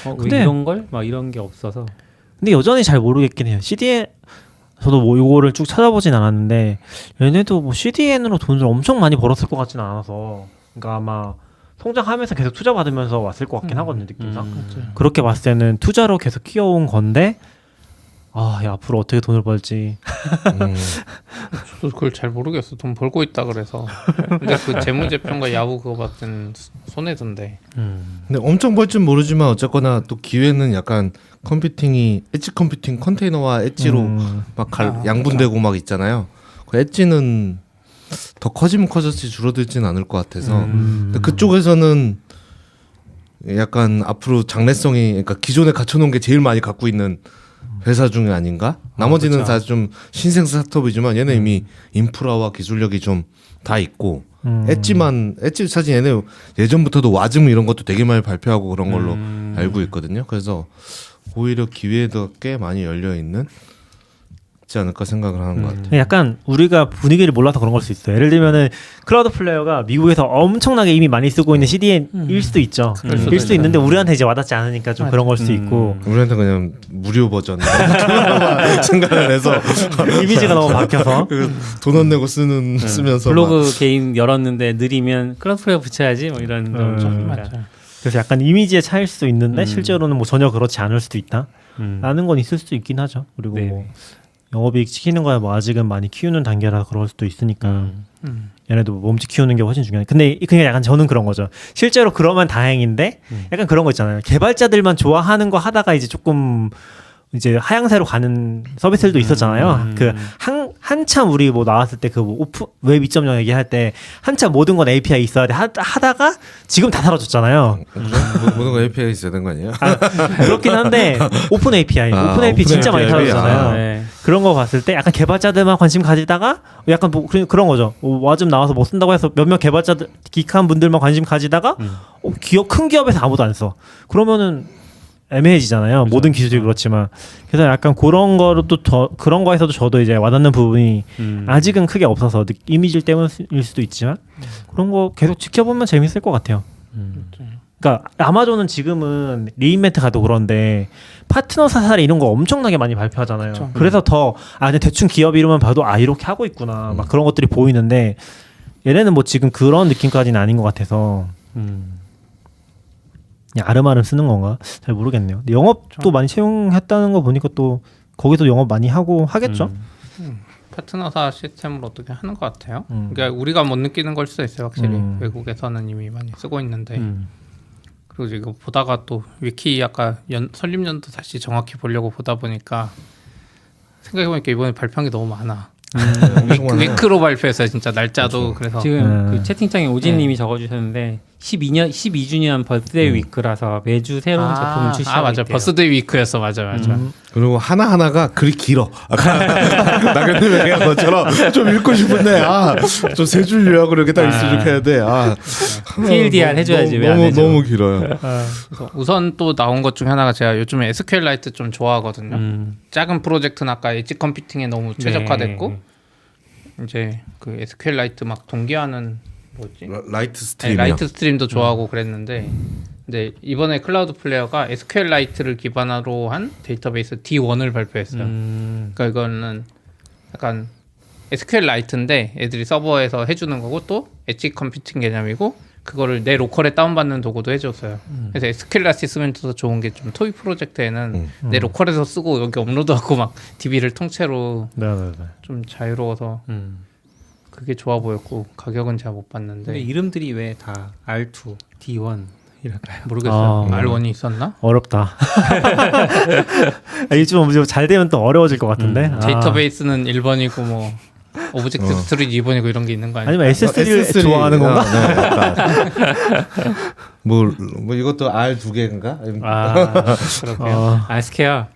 왜 근데- 이런 걸? 막 이런 게 없어서 근데 여전히 잘 모르겠긴 해요. CDN 저도 뭐 이거를 쭉 찾아보진 않았는데 얘네도 뭐 CDN으로 돈을 엄청 많이 벌었을 것 같지는 않아서, 그러니까 아마 성장하면서 계속 투자 받으면서 왔을 것 같긴 하거든요, 느낌상. 그렇게 봤을 때는 투자로 계속 키워온 건데 야, 앞으로 어떻게 돈을 벌지. 저도 그걸 잘 모르겠어. 돈 벌고 있다 그래서. 근데 그 재무제표과 야후 그거 봤을 때는 손해던데. 근데 엄청 벌진 모르지만 어쨌거나 또 기회는 약간 컴퓨팅이 엣지 컴퓨팅 컨테이너와 엣지로 막 양분되고 막 있잖아요. 그 엣지는 더 커지면 커졌지 줄어들진 않을 것 같아서 근데 그쪽에서는 약간 앞으로 장래성이, 그러니까 기존에 갖춰놓은 게 제일 많이 갖고 있는 회사 중에 아닌가? 나머지는 그렇죠. 다 좀 신생 스타트업이지만 얘는 이미 인프라와 기술력이 좀 다 있고 엣지 사실 얘네 예전부터도 와즘 이런 것도 되게 많이 발표하고 그런 걸로 알고 있거든요. 그래서 오히려 기회도 꽤 많이 열려 있는 있지 않을까 생각을 하는 것 같아요. 약간 우리가 분위기를 몰라서 그런 걸 수 있어요. 예를 들면은 클라우드 플레이어가 미국에서 엄청나게 이미 많이 쓰고 있는 CDN일 수도 있죠. 일 수도 있는데 우리한테 이제 와닿지 않으니까 좀 그런 걸 수도 있고 우리한테 그냥 무료 버전 생각을 해서 이미지가 너무 바뀌어서 돈 안 내고 쓰면서 블로그 개인 열었는데 느리면 클라우드 플레어 붙여야지 뭐 이런 좀 맞아요. 그래서 약간 이미지의 차이일 수도 있는데 실제로는 뭐 전혀 그렇지 않을 수도 있다. 라는 건 있을 수도 있긴 하죠. 그리고 네. 뭐 영업이익 시키는 거야 뭐 아직은 많이 키우는 단계라 그럴 수도 있으니까 얘네도 몸집 키우는 게 훨씬 중요해. 근데 그냥 약간 저는 그런 거죠. 실제로 그러면 다행인데 약간 그런 거 있잖아요. 개발자들만 좋아하는 거 하다가 이제 조금 이제 하향세로 가는 서비스들도 있었잖아요. 그 한참 우리 뭐 나왔을 때 그 뭐 오픈 웹 2.0 얘기할 때 한참 모든 건 API 있어야 돼 하다가 지금 다 사라졌잖아요. 모든 거 API 있어야 되는 거 아니에요? 그렇긴 한데 오픈 API 진짜 많이 오픈 사라졌잖아요. 네. 그런 거 봤을 때 약간 개발자들만 관심 가지다가 약간 뭐 그런 거죠. 와즘 나와서 뭐 쓴다고 해서 몇몇 개발자들 기획한 분들만 관심 가지다가 기업 큰 기업에서 아무도 안 써. 그러면은 애매해지잖아요. 모든 기술이 그렇지만. 그래서 약간 그런 거로 또 그런 거에서도 저도 이제 와닿는 부분이 아직은 크게 없어서 이미지 때문일 수도 있지만 그런 거 계속 지켜보면 재밌을 것 같아요. 그러니까 아마존은 지금은 리인벤트 가도 그런데 파트너 사살 이런 거 엄청나게 많이 발표하잖아요. 그렇죠. 그래서 더 그냥 대충 기업 이름만 봐도 이렇게 하고 있구나 막 그런 것들이 보이는데 얘네는 뭐 지금 그런 느낌까지는 아닌 것 같아서 그냥 아름아름 쓰는 건가 잘 모르겠네요. 근데 영업도 많이 채용했다는 거 보니까 또 거기서 영업 많이 하고 하겠죠. 파트너사 시스템으로 어떻게 하는 것 같아요. 그러니까 우리가 못 느끼는 걸 수도 있어요. 확실히 외국에서는 이미 많이 쓰고 있는데 그리고 이거 보다가 또 위키 아까 설립 연도 다시 정확히 보려고 보다 보니까 생각해보니까 이번에 발표한 게 너무 많아. 위크로 발표했어요. 진짜 날짜도. 그래서 지금 그 채팅창에 오진님이 적어주셨는데 12주년 버스데이 위크라서 매주 새로운 제품을 출시하고 맞아. 있대요. 버스데이 위크였어. 맞아. 그리고 하나하나가 글이 길어. 아까 나경님 얘기한 것처럼 좀 읽고 싶은데 좀 세 줄 요약으로 이렇게 딱 있어줘야 돼. TLDR 해줘야지 왜 안 해줘. 너무 길어요. 그래서 우선 또 나온 것 중에 하나가 제가 요즘에 SQLite 좀 좋아하거든요. 작은 프로젝트는 아까 엣지 컴퓨팅에 너무 최적화됐고 이제 그 SQL라이트 막 동기화하는 뭐지? 라이트 네, 스트림이요. 라이트 스트림도 좋아하고 그랬는데 근데 이번에 클라우드 플레이어가 SQL라이트를 기반으로 한 데이터베이스 D1을 발표했어요. 그러니까 이거는 약간 SQL라이트인데 애들이 서버에서 해주는 거고 또 엣지 컴퓨팅 개념이고 그거를 내 로컬에 다운받는 도구도 해줬어요. 그래서 SQL라이트 쓰면 더 좋은 게 좀 토이 프로젝트에는 내 로컬에서 쓰고 여기 업로드하고 막 DB를 통째로 네네네. 좀 자유로워서 그게 좋아 보였고 가격은 제가 못 봤는데 근데 이름들이 왜 다 R2, D1 이럴까요? 모르겠어요. 아. R1이 있었나? 어렵다. 이쯤 잘 되면 또 어려워질 것 같은데. 아. 데이터베이스는 1번이고 뭐 오브젝트 스토리지 2번이고 이런 게 있는 거 아니에요? 아니면 SSD를 좋아하는 건가? 네, 약간. 뭐 이것도 R 두 개인가? 아, 그렇게요. 스퀘어.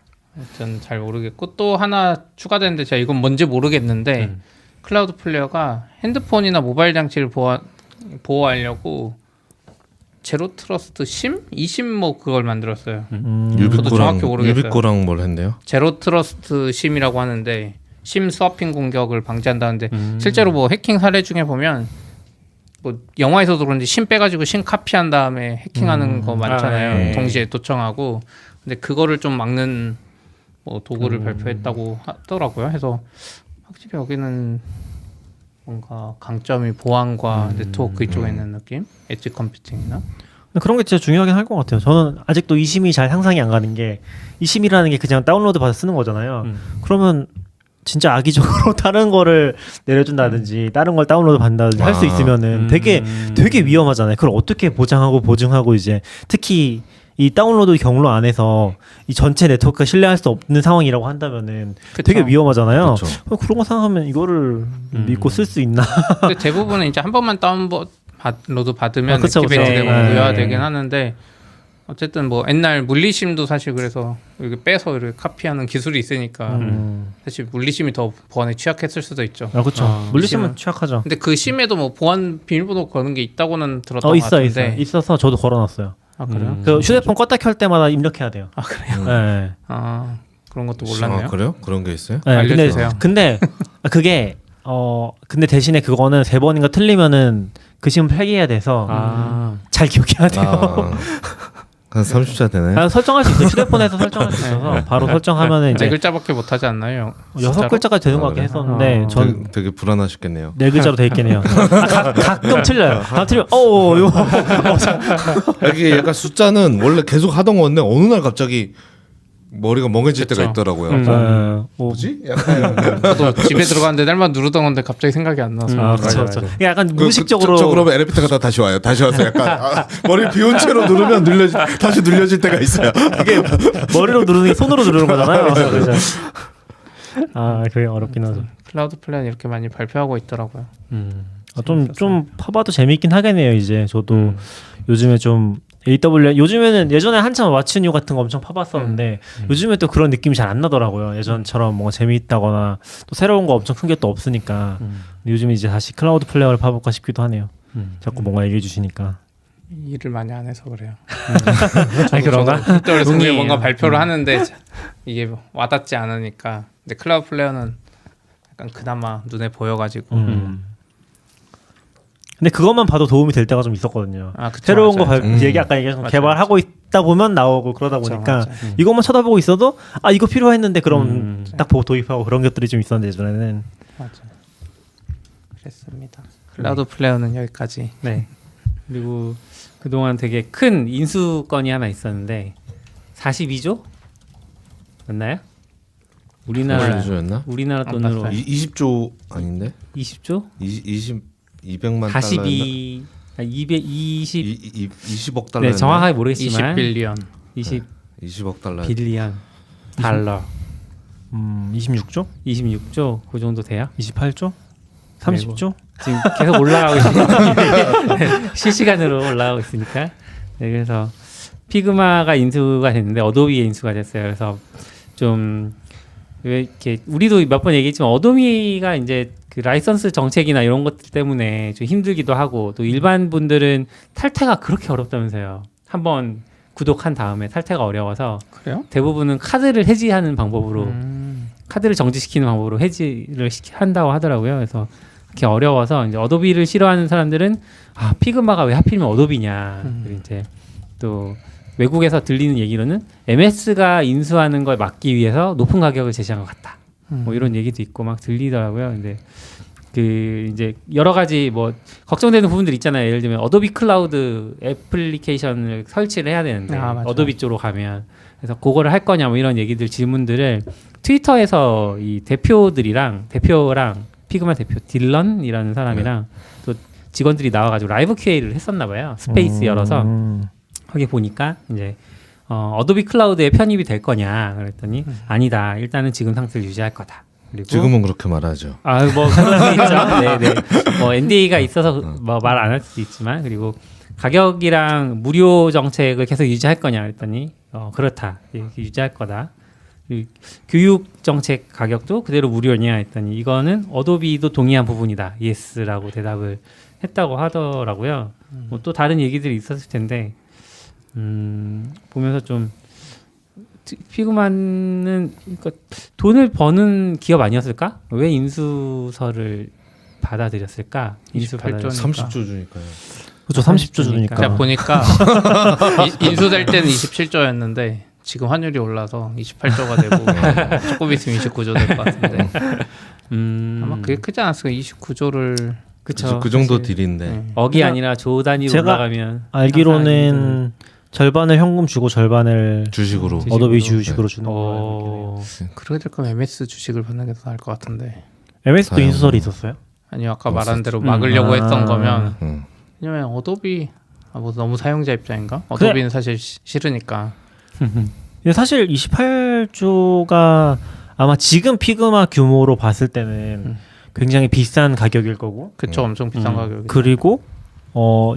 전 잘 모르겠고 또 하나 추가되는데 제가 이건 뭔지 모르겠는데 클라우드 플레이어가 핸드폰이나 모바일 장치를 보호하려고 제로 트러스트 심? 이심 뭐 그걸 만들었어요. 저도 정확히 모르겠어요. 유비코랑 뭘 했네요? 제로 트러스트 심이라고 하는데 심 스와핑 공격을 방지한다는데 실제로 뭐 해킹 사례 중에 보면 뭐 영화에서도 그런지 심 빼가지고 심 카피한 다음에 해킹하는 거 많잖아요. 아, 예. 동시에 도청하고 근데 그거를 좀 막는 뭐 도구를 발표했다고 하더라고요. 해서 확실히 여기는 뭔가 강점이 보안과 네트워크 이쪽에 있는 느낌? 엣지 컴퓨팅이나 근데 그런 게 진짜 중요하긴 할 것 같아요. 저는 아직도 이심이 잘 상상이 안 가는 게 이심이라는 게 그냥 다운로드 받아 쓰는 거잖아요. 그러면 진짜 악의적으로 다른 거를 내려준다든지 다른 걸 다운로드 받는다든지 할 수 있으면은 되게 위험하잖아요. 그걸 어떻게 보장하고 보증하고 이제 특히 이 다운로드 경로 안에서 이 전체 네트워크가 신뢰할 수 없는 상황이라고 한다면은 되게 위험하잖아요. 그런 거 생각하면 이거를 믿고 쓸 수 있나? 근데 대부분은 이제 한 번만 다운로드 받으면 그쵸, 액티베이트 그쵸. 되고 네. 유효화되긴 하는데 어쨌든 뭐 옛날 물리심도 사실 그래서 이렇게 빼서 이렇게 카피하는 기술이 있으니까 사실 물리심이 더 보안에 취약했을 수도 있죠. 그렇죠. 물리심은 심은. 취약하죠. 근데 그 심에도 뭐 보안 비밀번호 거는 게 있다고는 들었던 것 있어요. 같은데. 있어서 저도 걸어놨어요. 아 그래요? 그 휴대폰 껐다 켤 때마다 입력해야 돼요. 아 그래요? 네. 아 그런 것도 몰랐네요. 아, 그래요? 그런 게 있어요? 네, 알려주세요. 근데 그게 근데 대신에 그거는 3번인가 틀리면은 그 시험 폐기해야 돼서 잘 기억해야 돼요. 한 30자 되나요? 설정할 수 있어요. 휴대폰에서 설정할 수 있어서 바로 설정하면은 이제 4글자밖에 못하지 않나요? 6글자까지 되는 것 같긴 했었는데 전 되게 불안하셨겠네요. 4글자로 돼 있겠네요. 가끔 틀려요. 가끔 틀리면 이게 약간 숫자는 원래 계속 하던 건데 어느 날 갑자기 머리가 멍해질 그쵸. 때가 있더라고요. 뭐지? 뭐지? 약간 저도 집에 들어갔는데 날마다 누르던 건데 갑자기 생각이 안 나서. 그렇죠. 약간 무의식적으로 저 그러면 엘리베이터가 다시 와요. 다시 와서 약간 머리 비운 채로 누르면 다시 눌려질 때가 있어요. 이게 머리로 누르는 게 손으로 누르는 거잖아요. 그래서 그게 어렵긴 하죠. 클라우드 플랜 이렇게 많이 발표하고 있더라고요. 좀 파봐도 재밌긴 하겠네요. 이제 저도 요즘에 좀 AWS 요즘에는 예전에 한참 왓츠 뉴 같은 거 엄청 파봤었는데 요즘에 또 그런 느낌이 잘 안 나더라고요. 예전처럼 뭔가 재미있다거나 또 새로운 거 엄청 큰 게 또 없으니까 요즘 이제 다시 클라우드 플레이어를 파볼까 싶기도 하네요. 자꾸 뭔가 얘기해 주시니까. 일을 많이 안 해서 그래요. 아니 그런가? AWS 에 뭔가 발표를 하는데 이게 와닿지 않으니까. 근데 클라우드 플레이어는 약간 그나마 눈에 보여가지고. 근데 그것만 봐도 도움이 될 때가 좀 있었거든요. 그쵸, 새로운 거 맞아요. 아까 얘기한 거 개발하고 있다 보면 나오고 그러다 그쵸, 보니까 맞아요. 이것만 쳐다보고 있어도 이거 필요했는데 그럼 딱 보고 도입하고 그런 것들이 좀 있었는데 예전에는. 맞아요. 그랬습니다. 클라우드 플레이어는 여기까지. 네. 그리고 그동안 되게 큰 인수건이 하나 있었는데 42조? 맞나요? 우리나라 돈으로 봤어요. 20조 아닌데? 20조? 200만 42 220 20억 달러. 네, 정확하게 모르겠지만 20빌리언. 20억 달러. 빌리언 달러 26조? 26조 그 정도 돼요? 28조? 30조? 지금 계속 올라가고 있으니까 실시간으로 올라가고 있으니까 네, 그래서 피그마가 인수가 됐는데 어도비에 인수가 됐어요. 그래서 좀 왜 이렇게 우리도 몇 번 얘기했지만 어도비가 이제 그 라이선스 정책이나 이런 것들 때문에 좀 힘들기도 하고 또 일반 분들은 탈퇴가 그렇게 어렵다면서요. 한번 구독한 다음에 탈퇴가 어려워서 그래요? 대부분은 카드를 해지하는 방법으로 카드를 정지시키는 방법으로 해지를 한다고 하더라고요. 그래서 그렇게 어려워서 이제 어도비를 싫어하는 사람들은 아 피그마가 왜 하필이면 어도비냐. 그리고 이제 또 외국에서 들리는 얘기로는 MS가 인수하는 걸 막기 위해서 높은 가격을 제시한 것 같다. 뭐 이런 얘기도 있고 막 들리더라고요. 근데 그 이제 여러 가지 뭐 걱정되는 부분들 있잖아요. 예를 들면 어도비 클라우드 애플리케이션을 설치를 해야 되는데 어도비 쪽으로 가면 그래서 그거를 할 거냐 뭐 이런 얘기들 질문들을 트위터에서 이 대표랑 피그마 대표 딜런이라는 사람이랑 또 직원들이 나와가지고 라이브 QA를 했었나 봐요. 스페이스 열어서 거기 보니까 이제 어도비 클라우드에 편입이 될 거냐 그랬더니 아니다. 일단은 지금 상태를 유지할 거다. 그리고 지금은 그렇게 말하죠. 뭐 그럴 수 있죠. 네네. 뭐 NDA가 있어서 뭐 말 안 할 수도 있지만 그리고 가격이랑 무료 정책을 계속 유지할 거냐 그랬더니 그렇다. 이렇게 유지할 거다. 그리고 교육 정책 가격도 그대로 무료냐 했더니 이거는 어도비도 동의한 부분이다. 예스라고 대답을 했다고 하더라고요. 뭐 또 다른 얘기들이 있었을 텐데 보면서 좀 피그마는 그러니까 돈을 버는 기업 아니었을까? 왜 인수서를 받아들였을까? 인수 28조 30조 주니까요. 그렇죠. 30조 주니까. 제가 보니까 인수될 때는 27조였는데 지금 환율이 올라서 28조가 되고 조금 있으면 29조 될 것 같은데 아마 그게 크지 않았을까? 29조를 그쵸. 그 정도 사실. 딜인데 억이 아니라 조 단위로 제가 올라가면 알기로는 절반을 현금 주고 절반을 주식으로 어도비 주식으로. 주식으로 주는 거. 그렇게 될 거면 MS 주식을 받는 게 더 나을 것 같은데 MS도 다행이네. 인수설이 있었어요? 아니요 아까 말한 대로 막으려고 아. 했던 거면 음. 왜냐면 어도비 뭐 너무 사용자 입장인가? 어도비는 사실 싫으니까 근데 사실 28조가 아마 지금 피그마 규모로 봤을 때는 굉장히 비싼 가격일 거고 그쵸 엄청 비싼 가격이 그리고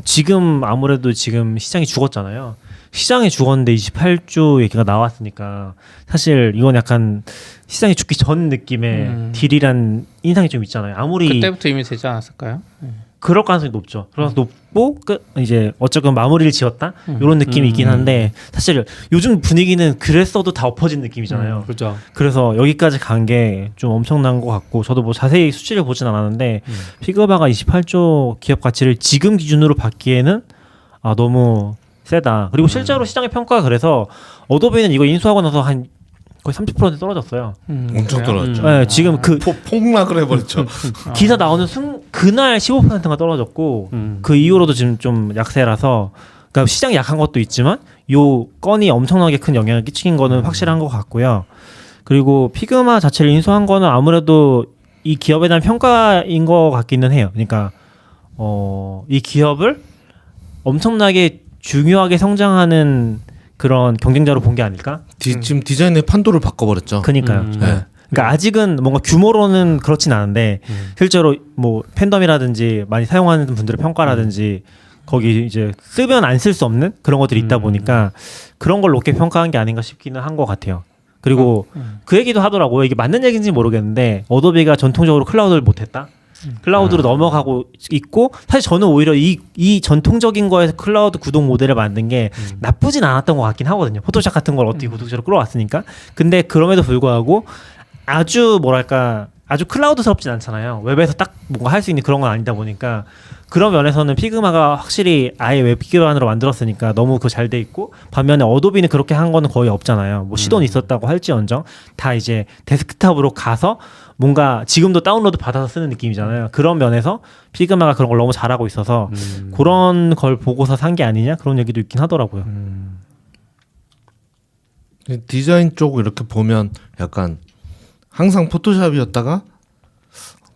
지금 아무래도 지금 시장이 죽었잖아요. 시장이 죽었는데 28조 얘기가 나왔으니까 사실 이건 약간 시장이 죽기 전 느낌의 딜이란 인상이 좀 있잖아요. 아무리 그때부터 이미 되지 않았을까요? 그럴 가능성이 높죠. 그래서 높고 이제 어쨌건 마무리를 지었다 이런 느낌이 있긴 한데 사실 요즘 분위기는 그랬어도 다 엎어진 느낌이잖아요. 그렇죠. 그래서 여기까지 간 게 좀 엄청난 것 같고 저도 뭐 자세히 수치를 보진 않았는데 피그마가 28조 기업 가치를 지금 기준으로 받기에는 너무 세다. 그리고 실제로 시장의 평가가 그래서 어도비는 이거 인수하고 나서 한 거의 30% 떨어졌어요. 엄청 떨어졌죠. 네, 지금 그 폭락을 해버렸죠. 기사 나오는 그날 15%가 떨어졌고 그 이후로도 지금 좀 약세라서 그러니까 시장이 약한 것도 있지만 요 건이 엄청나게 큰 영향을 끼친 거는 확실한 것 같고요. 그리고 피그마 자체를 인수한 거는 아무래도 이 기업에 대한 평가인 것 같기는 해요. 그러니까 이 기업을 엄청나게 중요하게 성장하는 그런 경쟁자로 본 게 아닐까? 지금 디자인의 판도를 바꿔버렸죠. 그니까요. 네. 그러니까 아직은 뭔가 규모로는 그렇진 않은데 실제로 뭐 팬덤이라든지 많이 사용하는 분들의 평가라든지 거기 이제 쓰면 안 쓸 수 없는 그런 것들이 있다 보니까 그런 걸 높게 평가한 게 아닌가 싶기는 한 것 같아요. 그리고 그 얘기도 하더라고요. 이게 맞는 얘기인지 모르겠는데 어도비가 전통적으로 클라우드를 못했다. 클라우드로 넘어가고 있고 사실 저는 오히려 이 전통적인 거에서 클라우드 구독 모델을 만든 게 나쁘진 않았던 것 같긴 하거든요. 포토샵 같은 걸 어떻게 구독자로 끌어왔으니까. 근데 그럼에도 불구하고 아주 뭐랄까 아주 클라우드스럽진 않잖아요. 웹에서 딱 뭔가 할 수 있는 그런 건 아니다 보니까 그런 면에서는 피그마가 확실히 아예 웹 기반으로 만들었으니까 너무 그 잘 돼 있고 반면에 어도비는 그렇게 한 거는 거의 없잖아요. 뭐 시도는 있었다고 할지언정 다 이제 데스크탑으로 가서 뭔가 지금도 다운로드 받아서 쓰는 느낌이잖아요. 그런 면에서 피그마가 그런 걸 너무 잘하고 있어서 그런 걸 보고서 산 게 아니냐 그런 얘기도 있긴 하더라고요. 디자인 쪽 이렇게 보면 약간 항상 포토샵이었다가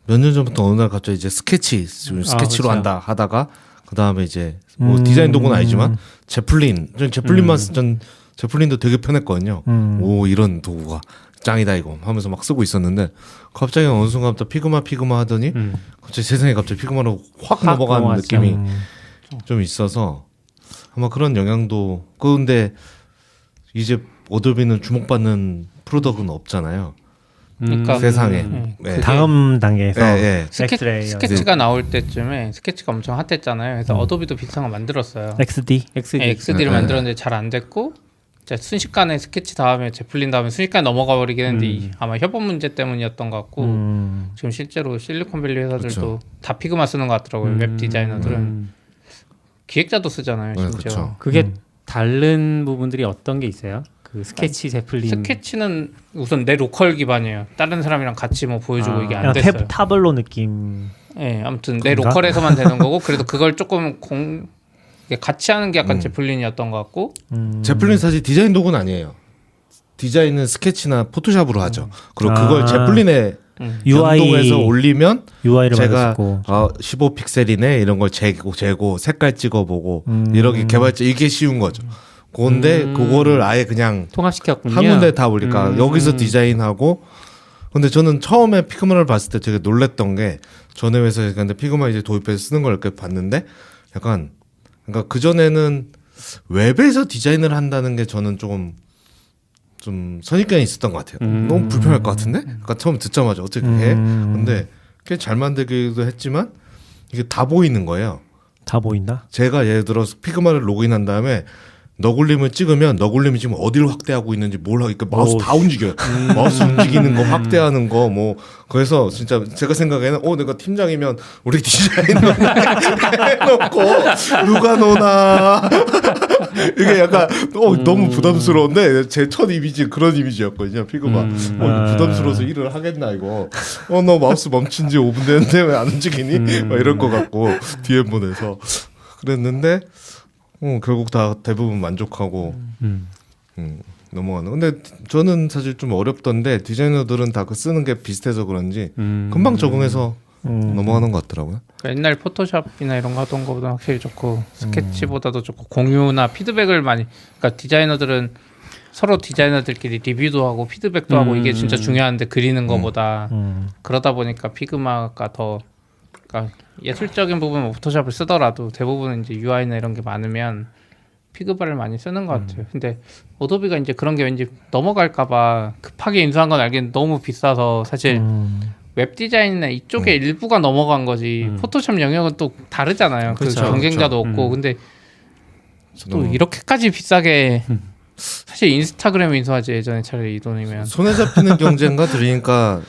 몇 년 전부터 어느 날 갑자기 이제 스케치로 그렇죠. 한다 하다가 그 다음에 이제 뭐 디자인 도구는 아니지만 전 제플린도 되게 편했거든요. 오 이런 도구가 짱이다 이거 하면서 막 쓰고 있었는데 갑자기 어느 순간부터 피그마 하더니 갑자기 세상에 갑자기 피그마로 확 넘어가는 넘어갔죠. 느낌이 좀 있어서 아마 그런 영향도 근데 이제 어도비는 주목받는 프로덕트는 없잖아요. 그러니까 세상에 그게 다음 단계에서 엑스레이, 스케치가 나올 때쯤에 스케치가 엄청 핫했잖아요. 그래서 어도비도 비슷한 거 만들었어요. XD. XD를 만들었는데 잘 안 됐고 진짜 순식간에 스케치 다음에 제플린 다음에 순식간에 넘어가 버리긴 했는데 아마 협업 문제 때문이었던 것 같고 지금 실제로 실리콘밸리 회사들도 다 피그마 쓰는 것 같더라고요. 웹 디자이너들은 기획자도 쓰잖아요. 네, 심지어. 그쵸. 그게 다른 부분들이 어떤 게 있어요? 그 스케치 제플린. 스케치는 우선 내 로컬 기반이에요. 다른 사람이랑 같이 뭐 보여주고 이게 안 그냥 됐어요. 타블로 느낌. 네, 아무튼 내 그런가? 로컬에서만 되는 거고 그래도 그걸 조금 이게 같이 하는 게 약간 제플린이었던 것 같고 제플린 사실 디자인 도구는 아니에요. 디자인은 스케치나 포토샵으로 하죠. 그리고 아. 그걸 제플린에 UI 연동해서 올리면 UI를 제가 만들고. 15픽셀이네 이런 걸 재고 색깔 찍어보고 이렇게 개발자 이게 쉬운 거죠. 그건데 그거를 아예 그냥 통합시켰군요. 한 군데 다 올릴까 여기서 디자인하고 근데 저는 처음에 피그마를 봤을 때 되게 놀랬던 게 전에 회사에 근데 피그마 이제 도입해서 쓰는 걸 이렇게 봤는데 약간 그러니까 그 전에는 웹에서 디자인을 한다는 게 저는 좀 선입견이 있었던 것 같아요. 너무 불편할 것 같은데? 그러니까 처음 듣자마자 어떻게 해? 근데 꽤 잘 만들기도 했지만 이게 다 보이는 거예요. 다 보인다. 제가 예를 들어서 피그마를 로그인한 다음에 너굴림을 찍으면 너굴림이 지금 어디를 확대하고 있는지 뭘 하고 그러니까 마우스 다 움직여요. 마우스 움직이는 거 확대하는 거 뭐 그래서 진짜 제가 생각에는 내가 팀장이면 우리 디자이너 해놓고 누가 노나 이게 약간 너무 부담스러운데 제 첫 이미지 그런 이미지였거든요. 피그마 부담스러워서 일을 하겠나 이거 너 마우스 멈춘 지 5분 됐는데 왜 안 움직이니? 막 이럴 것 같고 DM 보내서 그랬는데 결국 다 대부분 만족하고 넘어가는. 근데 저는 사실 좀 어렵던데 디자이너들은 다 그 쓰는 게 비슷해서 그런지 금방 적응해서 넘어가는 것 같더라고요. 그러니까 옛날 포토샵이나 이런 거 하던 거보다 확실히 좋고 스케치보다도 좋고 공유나 피드백을 많이 그러니까 디자이너들은 서로 디자이너들끼리 리뷰도 하고 피드백도 하고 이게 진짜 중요한데 그리는 거보다 그러다 보니까 피그마가 더 그러니까 예술적인 부분 뭐 포토샵을 쓰더라도 대부분은 이제 UI나 이런 게 많으면 피그마를 많이 쓰는 것 같아요. 근데 어도비가 이제 그런 게 왠지 넘어갈까봐 급하게 인수한 건 알겠는데 너무 비싸서 사실 웹 디자인이나 이쪽에 일부가 넘어간 거지 포토샵 영역은 또 다르잖아요. 그 그렇죠, 경쟁자도 그렇죠. 없고 근데 또 이렇게까지 비싸게 사실 인스타그램 인수하지 예전에 차라리 이 돈이면 손에 잡히는 경쟁가 들으니까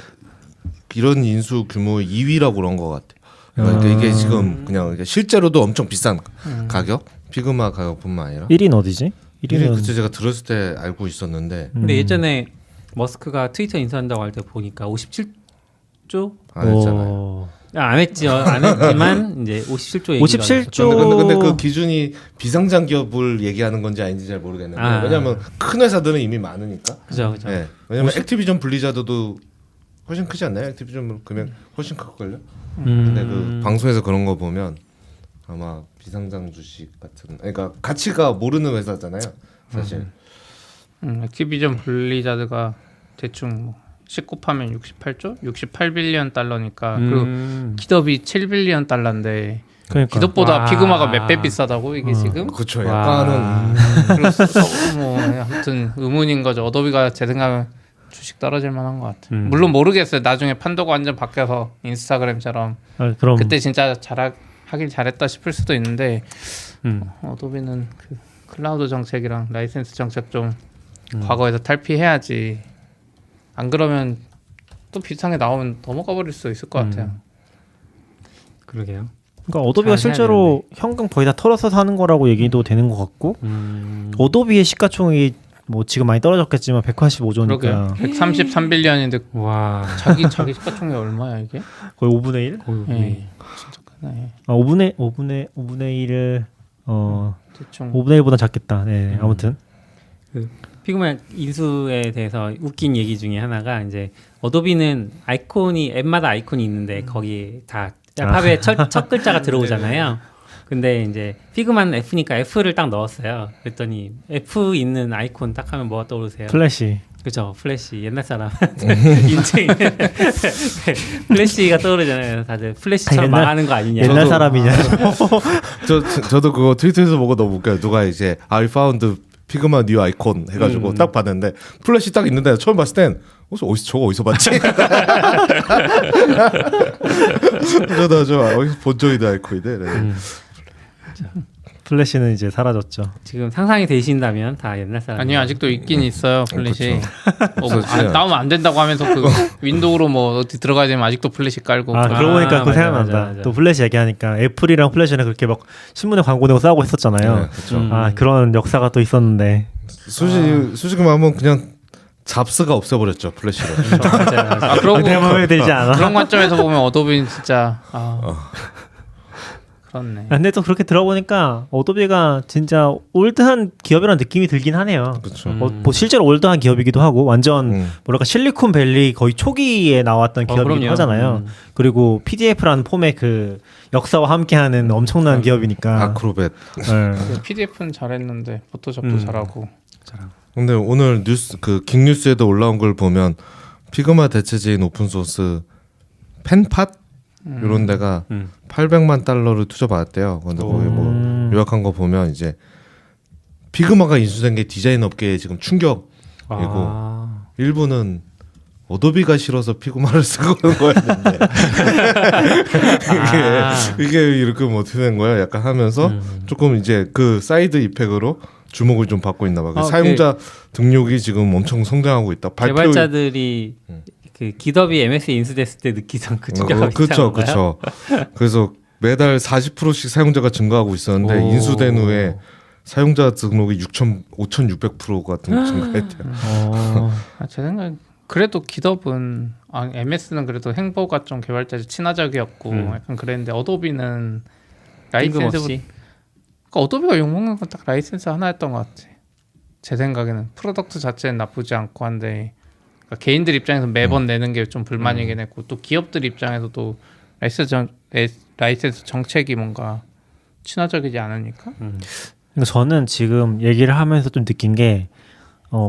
이런 인수 규모 2위라고 그런 것 같아요. 그러니까 이게 지금 그냥 이게 실제로도 엄청 비싼 가격, 피그마 가격뿐만 아니라 1위는 어디지? 1위 그때 제가 들었을 때 알고 있었는데 근데 예전에 머스크가 트위터 인수한다고 할 때 보니까 57조 안 했잖아요. 안 했죠. 안 했지만 이제 57조 얘기가 57조. 근데 그 기준이 비상장 기업을 얘기하는 건지 아닌지 잘 모르겠는데 왜냐하면 큰 회사들은 이미 많으니까. 그죠. 네. 왜냐면 액티비전 블리자드도 훨씬 크지 않나요? 액티비전 금액 훨씬 클걸요? 근데 그 방송에서 그런 거 보면 아마 비상장 주식 같은 그러니까 가치가 모르는 회사잖아요 사실. 액티비전 블리자드가 대충 뭐 19하면 68조? 68빌리언 달러니까 그리고 기덥이 7빌리언 달러인데 그러니까. 기덥보다 와. 피그마가 몇 배 비싸다고 이게 지금? 그렇죠. 와. 약간은 그래서 뭐 아무튼 의문인 거죠. 어도비가 제 생각은 주식 떨어질 만한 것 같아요. 물론 모르겠어요. 나중에 판도가 완전 바뀌어서 인스타그램처럼 그럼 그때 진짜 하길 잘했다 싶을 수도 있는데 어도비는 그 클라우드 정책이랑 라이센스 정책 좀 과거에서 탈피해야지. 안 그러면 또 비슷한 게 나오면 넘어가 버릴 수 있을 것 같아요. 그러게요. 그러니까 어도비가 잘 해야 실제로 현금 거의 다 털어서 사는 거라고 얘기도 되는 것 같고 어도비의 시가총액이 뭐 지금 많이 떨어졌겠지만 185조니까 133빌리언인데 와. 자기 시가총액 얼마야 이게? 거의 5분의 1? 네. 진짜 크네. 5분의 1을 대충 5분의 1보다 작겠다. 네, 아무튼 그 피그마 인수에 대해서 웃긴 얘기 중에 하나가 이제 어도비는 아이콘이 앱마다 아이콘이 있는데 거기 다 알파벳 첫 글자가 들어오잖아요. 근데 이제 피그마는 F니까 F를 딱 넣었어요. 그랬더니 F 있는 아이콘 딱 하면 뭐가 떠오르세요? 플래시. 그죠, 플래시. 옛날 사람 인증 플래시가 떠오르잖아요. 다들 플래시처럼 옛날- 망하는 거 아니냐. 옛날 사람이냐? 저도 그거 트위터에서 보고 너무 웃겨요. 누가 이제 I found 피그마 뉴 아이콘 해가지고 딱 봤는데 플래시 딱 있는데 처음 봤을 땐 저거 어디서 봤지? 저도 어디서 본 적이다 아이콘인데. 네. 플래시는 이제 사라졌죠. 지금 상상이 되신다면 다 옛날 사람. 아니요 아직도 있긴 있어요 플래시. 그렇죠. 다운면 안 된다고 하면서 그 윈도우로 뭐 어디 들어가야 되면 아직도 플래시 깔고. 아, 그러고 보니까 그거 맞아, 생각난다. 맞아, 맞아. 또 플래시 얘기하니까 애플이랑 플래시는 그렇게 막 신문에 광고 내고 싸우고 했었잖아요. 네, 그렇죠. 아, 그런 역사가 또 있었는데. 솔직히 말하면 그냥 잡스가 없애버렸죠 플래시를. 맞아. 아 그러고 내 마음에 들지 않아. 그런 관점에서 보면 어도비는 진짜 그렇네. 아, 근데 또 그렇게 들어보니까 어도비가 진짜 올드한 기업이라는 느낌이 들긴 하네요. 그렇죠. 뭐 실제로 올드한 기업이기도 하고 완전 뭐랄까 실리콘밸리 거의 초기에 나왔던 기업이기도 그럼요. 하잖아요. 그리고 PDF라는 폼의 그 역사와 함께하는 엄청난 기업이니까. 아크로벳. 네. PDF는 잘했는데 포토샵도 잘하고. 근데 오늘 뉴스 그 긱뉴스에도 올라온 걸 보면 피그마 대체제인 오픈소스 펜팟 이런 데가 800만 달러를 투자받았대요. 근데 거기 뭐 요약한 거 보면 이제 피그마가 인수된 게 디자인 업계에 지금 충격이고 일부는 어도비가 싫어서 피그마를 쓰고 있는 거였는데 이게 이렇게 뭐 어떻게 된 거야? 약간 하면서 조금 이제 그 사이드 이펙으로 주목을 좀 받고 있나 봐. 그 사용자 등록이 지금 엄청 성장하고 있다. 개발자들이 그 기덥이 MS에 인수됐을 때 느끼던 그 충격이 그렇죠, 그렇죠. 그래서 매달 40%씩 사용자가 증가하고 있었는데 오. 인수된 후에 사용자 등록이 5,600%가 증가했대요. 제 생각 그래도 기덥은 MS는 그래도 행보가 좀 개발자 친화적이었고 약간 그랬는데 어도비는 라이센스 뜬금없이. 그러니까 어도비가 욕먹는 건 딱 라이센스 하나였던 것 같아. 제 생각에는 프로덕트 자체는 나쁘지 않고 한데 그러니까 개인들 입장에서 매번 내는 게 좀 불만이긴 했고 또 기업들 입장에서도 라이센스 정책이 뭔가 친화적이지 않으니까. 그러니까 저는 지금 얘기를 하면서 좀 느낀 게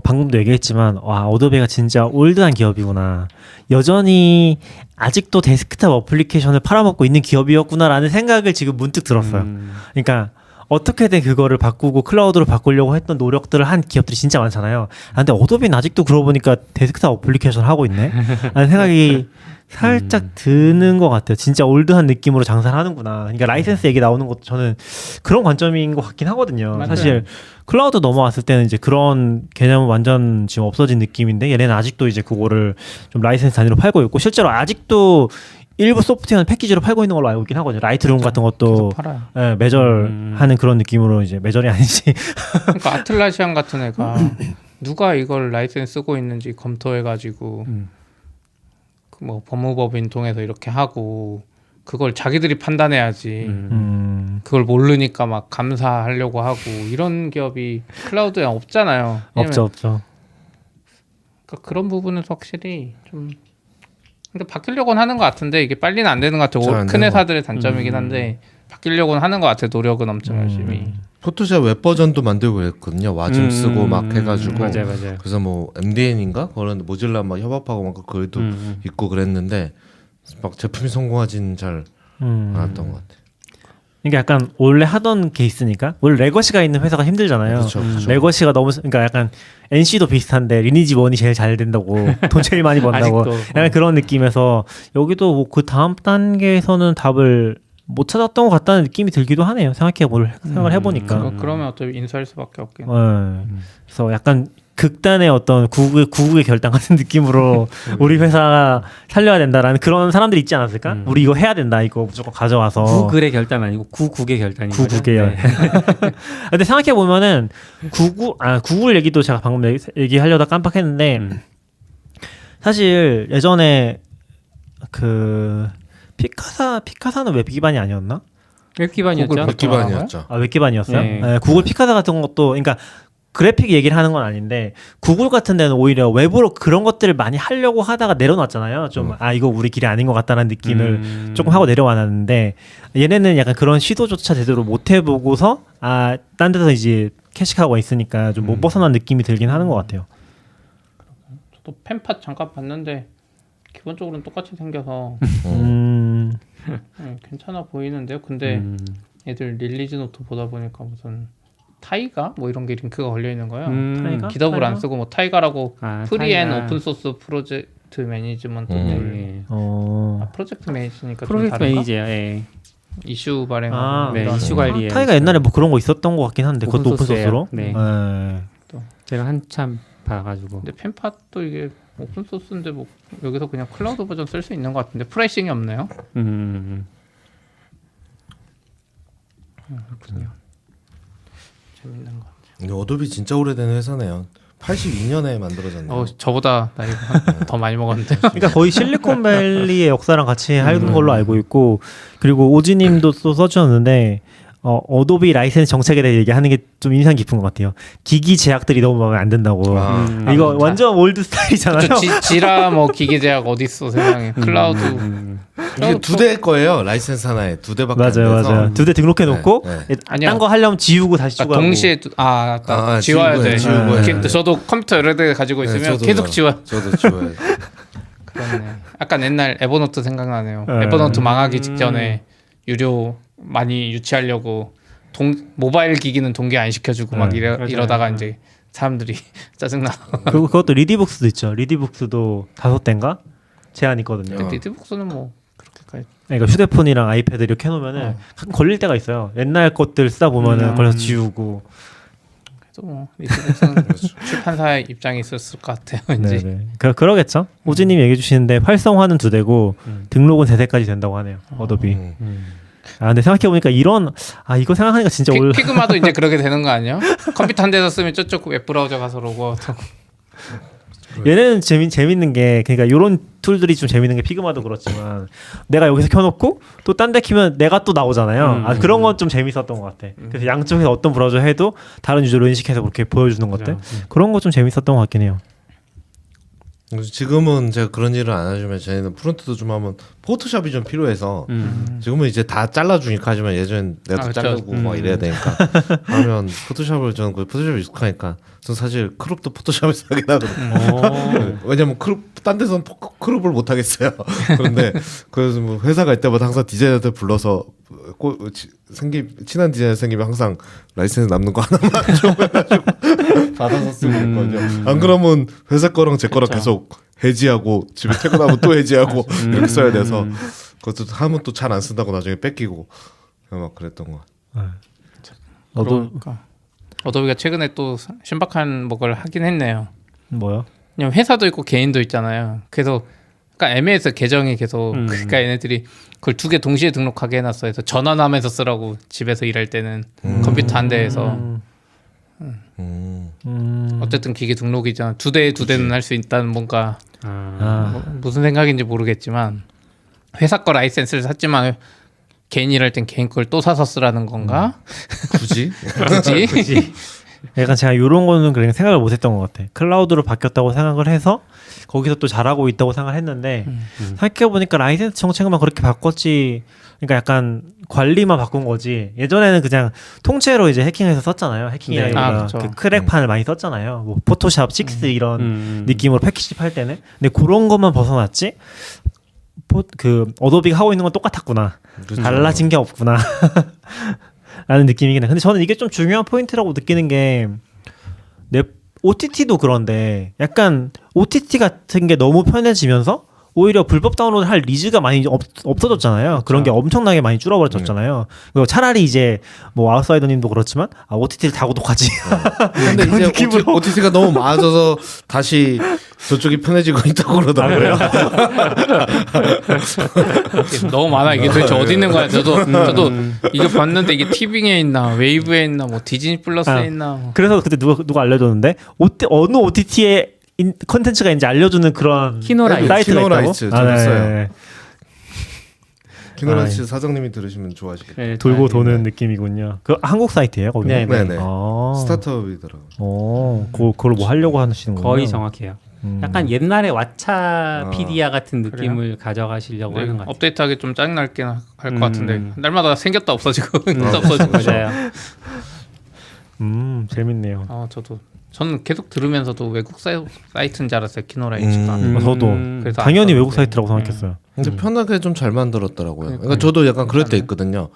방금도 얘기했지만 와 어도비가 진짜 올드한 기업이구나. 여전히 아직도 데스크탑 어플리케이션을 팔아먹고 있는 기업이었구나라는 생각을 지금 문득 들었어요. 그러니까 어떻게든 그거를 바꾸고 클라우드로 바꾸려고 했던 노력들을 한 기업들이 진짜 많잖아요. 근데 어도비는 아직도 그러고 보니까 데스크탑 어플리케이션 하고 있네? 라는 생각이 살짝 드는 것 같아요. 진짜 올드한 느낌으로 장사를 하는구나. 그러니까 라이센스 얘기 나오는 것도 저는 그런 관점인 것 같긴 하거든요. 맞아요. 사실 클라우드 넘어왔을 때는 이제 그런 개념은 완전 지금 없어진 느낌인데 얘네는 아직도 이제 그거를 좀 라이센스 단위로 팔고 있고 실제로 아직도 일부 소프트웨어는 패키지로 팔고 있는 걸로 알고 있긴 하거든요. 라이트룸 같은 것도 계속 팔아요. 예, 매절하는 그런 느낌으로 이제 매절이 아니지. 그러니까 아틀라시안 같은 애가 누가 이걸 라이센스 쓰고 있는지 검토해가지고 그 뭐 법무법인 통해서 이렇게 하고 그걸 자기들이 판단해야지. 그걸 모르니까 막 감사하려고 하고 이런 기업이 클라우드에 없잖아요. 없죠. 그러니까 그런 부분은 확실히 좀 근데 바뀌려고는 하는 것 같은데 이게 빨리는 안 되는 것 잘안 같아요. 큰 되는 회사들의 단점이긴 한데 바뀌려고는 하는 것 같아요. 노력은 엄청 열심히. 포토샵 웹 버전도 만들고 그랬거든요. 와좀 쓰고 막 해가지고. 맞아요. 그래서 뭐 MDN인가 그런 모질라 막 협업하고 막 그래도 있고 그랬는데 막 제품이 성공하지는 잘 않았던 것 같아요. 이게 약간 원래 하던 케이스니까 원래 레거시가 있는 회사가 힘들잖아요. 그렇죠. 레거시가 너무 그러니까 약간 NC도 비슷한데 리니지 1이 제일 잘 된다고 돈 제일 많이 번다고 아직도. 약간 그런 느낌에서 여기도 뭐 그 다음 단계에서는 답을 못 찾았던 것 같다는 느낌이 들기도 하네요. 생각을 해보니까. 그러면 어차피 인수할 수밖에 없긴. 그래서 약간 극단의 어떤 구국의 결단 같은 느낌으로 우리 회사가 살려야 된다라는 그런 사람들이 있지 않았을까? 우리 이거 해야 된다. 이거 무조건 가져와서. 구글의 결단 아니고 구국의 결단인 거죠. 구국의 근데 생각해 보면은 구글 얘기도 제가 방금 얘기하려다 깜빡했는데 사실 예전에 그 피카사는 웹 기반이 아니었나? 웹 기반이었죠. 구글 웹 기반이었죠. 웹 기반이었어요? 네. 네, 구글 피카사 같은 것도 그러니까 그래픽 얘기를 하는 건 아닌데 구글 같은 데는 오히려 웹으로 그런 것들을 많이 하려고 하다가 내려놨잖아요. 좀 이거 우리 길이 아닌 것 같다는 느낌을 조금 하고 내려와놨는데 얘네는 약간 그런 시도조차 제대로 못 해보고서 딴 데서 이제 캐시하고 있으니까 좀 못 벗어난 느낌이 들긴 하는 것 같아요. 저도 펜팟 잠깐 봤는데 기본적으로는 똑같이 생겨서 괜찮아 보이는데요. 근데 애들 릴리즈 노트 보다 보니까 무슨 타이가 뭐 이런 게 링크가 걸려 있는 거예요. 타이가? 기덥을 안 쓰고 뭐 타이가라고 프리앤 타이가. 오픈 소스 프로젝트 매니지먼트 툴. 어. 프로젝트 매니지니까 좀 프로젝트 다른가? 매니저야. 예. 이슈 발행하고 아, 네, 이런 이슈 관리에 타이가 옛날에 뭐 그런 거 있었던 것 같긴 한데 그것도 오픈소스예요. 오픈소스로. 네. 네. 제가 한참 봐가지고 근데 펜팟도 이게 오픈 소스인데 뭐 여기서 그냥 클라우드 버전 쓸 수 있는 것 같은데 프라이싱이 없네요. 그렇군요. 재밌는 것 같아요. 근데 어도비 진짜 오래된 회사네요. 82년에 만들어졌네요. 저보다 나이 더 많이 먹었는데. 그러니까 거의 실리콘밸리의 역사랑 같이 하는 걸로 알고 있고 그리고 오지님도 또 써주셨는데 어도비 라이센스 정책에 대해 얘기하는 게 좀 인상 깊은 것 같아요. 기기 제약들이 너무 마음에 안 든다고. 이거 진짜. 완전 올드 스타일이잖아요. 지라 뭐 기계 제약 어디 있어 세상에. 클라우드. 이게 두 대 거예요. 라이센스 하나에 두 대밖에 안 돼서. 맞아요. 두 대 등록해 놓고 네, 아니야. 딴 거 하려면 지우고 다시 그러니까 추가하고. 동시에 지워야 돼. 지우고 해야 돼. 저도 컴퓨터 여러 대 가지고 있으면 저도요. 계속 지워. 저도 지워요. 그렇네. 약간 옛날 에버노트 생각나네요. 네. 에버노트 망하기 직전에 유료 많이 유치하려고 모바일 기기는 동기 안 시켜주고 막 이러다가 이제 사람들이 짜증나. 그것도 리디북스도 있죠. 리디북스도 5대인가 제한 있거든요. 근데 리드북스는 뭐 그렇게까지. 그러니까 휴대폰이랑 아이패드 이렇게 해놓으면은 가끔 걸릴 때가 있어요. 옛날 것들 쓰다 보면은 걸려서 지우고. 그래도 뭐 리드북스는 출판사의 입장이 있었을 것 같아요. 왠지. 네네. 그러겠죠. 오지님 얘기해 주시는데 활성화는 2대고 등록은 3대까지 된다고 하네요. 어도비. 아 근데 생각해 보니까 이거 생각하니까 진짜 피그마도 이제 그렇게 되는 거 아니야? 컴퓨터 한 대에서 쓰면 저쪽 웹브라우저 가서 로그아웃 하고. 얘는 재밌는 게 그러니까 이런 툴들이 좀 재밌는 게 피그마도 그렇지만 내가 여기서 켜놓고 또 딴 데 키면 내가 또 나오잖아요. 그런 건 좀 재밌었던 것 같아. 그래서 양쪽에서 어떤 브라우저 해도 다른 유저로 인식해서 그렇게 보여주는 것들 그런 거 좀 재밌었던 것 같긴 해요. 지금은 제가 그런 일을 안 하지만 저희는 프론트도 좀 하면 포토샵이 좀 필요해서 지금은 이제 다 잘라주니까 하지만 예전엔 내가 다 그렇죠. 자르고 막 이래야 되니까 하면 포토샵을 저는 그 포토샵이 익숙하니까 전 사실 크롭도 포토샵에서 하긴 하거든요. 왜냐면 딴 데서는 크롭을 못 하겠어요. 그런데 그래서 뭐 회사 갈 때마다 항상 디자이너들 불러서 친한 디자이너 생기면 항상 라이센스 남는 거 하나만 좀 해가지고 받아서 쓰고 있거든요. 안 그러면 회사 거랑 제 거랑 계속 해지하고 집에 퇴근하면 또 해지하고 이렇게 써야 돼서 그것도 하면 또 잘 안 쓴다고 나중에 뺏기고 막 그랬던 거. 어도비가 최근에 또 신박한 뭐를 하긴 했네요. 뭐요? 왜냐면 회사도 있고 개인도 있잖아요. 그래서 그러니까 애매해서 계정이 계속 그러니까 얘네들이 그걸 2개 동시에 등록하게 해놨어. 해서 전화하면서 쓰라고 집에서 일할 때는 컴퓨터 한 대에서 어쨌든 기계 등록이잖아. 2대는 할 수 있다는 뭔가 무슨 생각인지 모르겠지만 회사 거 라이센스를 샀지만 개인 일할 땐 개인 걸 또 사서 쓰라는 건가? 굳이? 굳이? 약간 제가 이런 거는 그냥 생각을 못했던 것 같아. 클라우드로 바뀌었다고 생각을 해서 거기서 또 잘하고 있다고 생각을 했는데 생각해 보니까 라이센스 정책만 그렇게 바꿨지. 그러니까 약간 관리만 바꾼 거지. 예전에는 그냥 통째로 이제 해킹해서 썼잖아요. 해킹이나 그렇죠. 그 크랙판을 많이 썼잖아요. 뭐 포토샵 6 이런 느낌으로 패키지 팔 때는. 근데 그런 것만 벗어났지. 그 어도비가 하고 있는 건 똑같았구나. 그렇죠. 달라진 게 없구나. 라는 느낌이긴 해. 근데 저는 이게 좀 중요한 포인트라고 느끼는 게 OTT도 그런데 약간 OTT 같은 게 너무 편해지면서 오히려 불법 다운로드 할 니즈가 많이 없어졌잖아요. 그런 게 엄청나게 많이 줄어버렸잖아요. 그리고 차라리 이제 뭐 아웃사이더님도 그렇지만 OTT를 다 구독하지. 근데 이제 OTT가 너무 많아져서 다시 저쪽이 편해지고 있다고 그러더라고요. 너무 많아. 이게 도대체 어디 있는 거야? 저도 이거 봤는데 이게 티빙에 있나 웨이브에 있나 뭐 디즈니 플러스에 있나. 뭐. 그래서 그때 누가 알려줬는데 어느 OTT에 컨텐츠가 이제 알려주는 그런 키노라이트. 사이트가 있다고? 키노라이트 저도 써요. 네. 키노라이트 사장님이 들으시면 좋아하시겠다. 네, 돌고 도는 느낌이군요. 그 한국 사이트예요, 거기? 네, 네. 네네. 스타트업이더라고요. 그걸 뭐 하려고 하시는군요. 거의 정확해요. 약간 옛날에 왓챠 피디아 같은 느낌을 가져가시려고 네, 하는 것 같아요. 업데이트하기 좀 짜증날긴 할 것 같은데 날마다 생겼다 없어지고 생겼다 없어지고. 맞아요. 재밌네요. 저는 계속 들으면서도 외국 사이트인 줄 알았어요. 키노라이트가. 저도 그래서 당연히 외국 사이트라고 생각했어요. 근데 편하게 좀 잘 만들었더라고요. 그러니까 저도 약간 그럴 때 있거든요.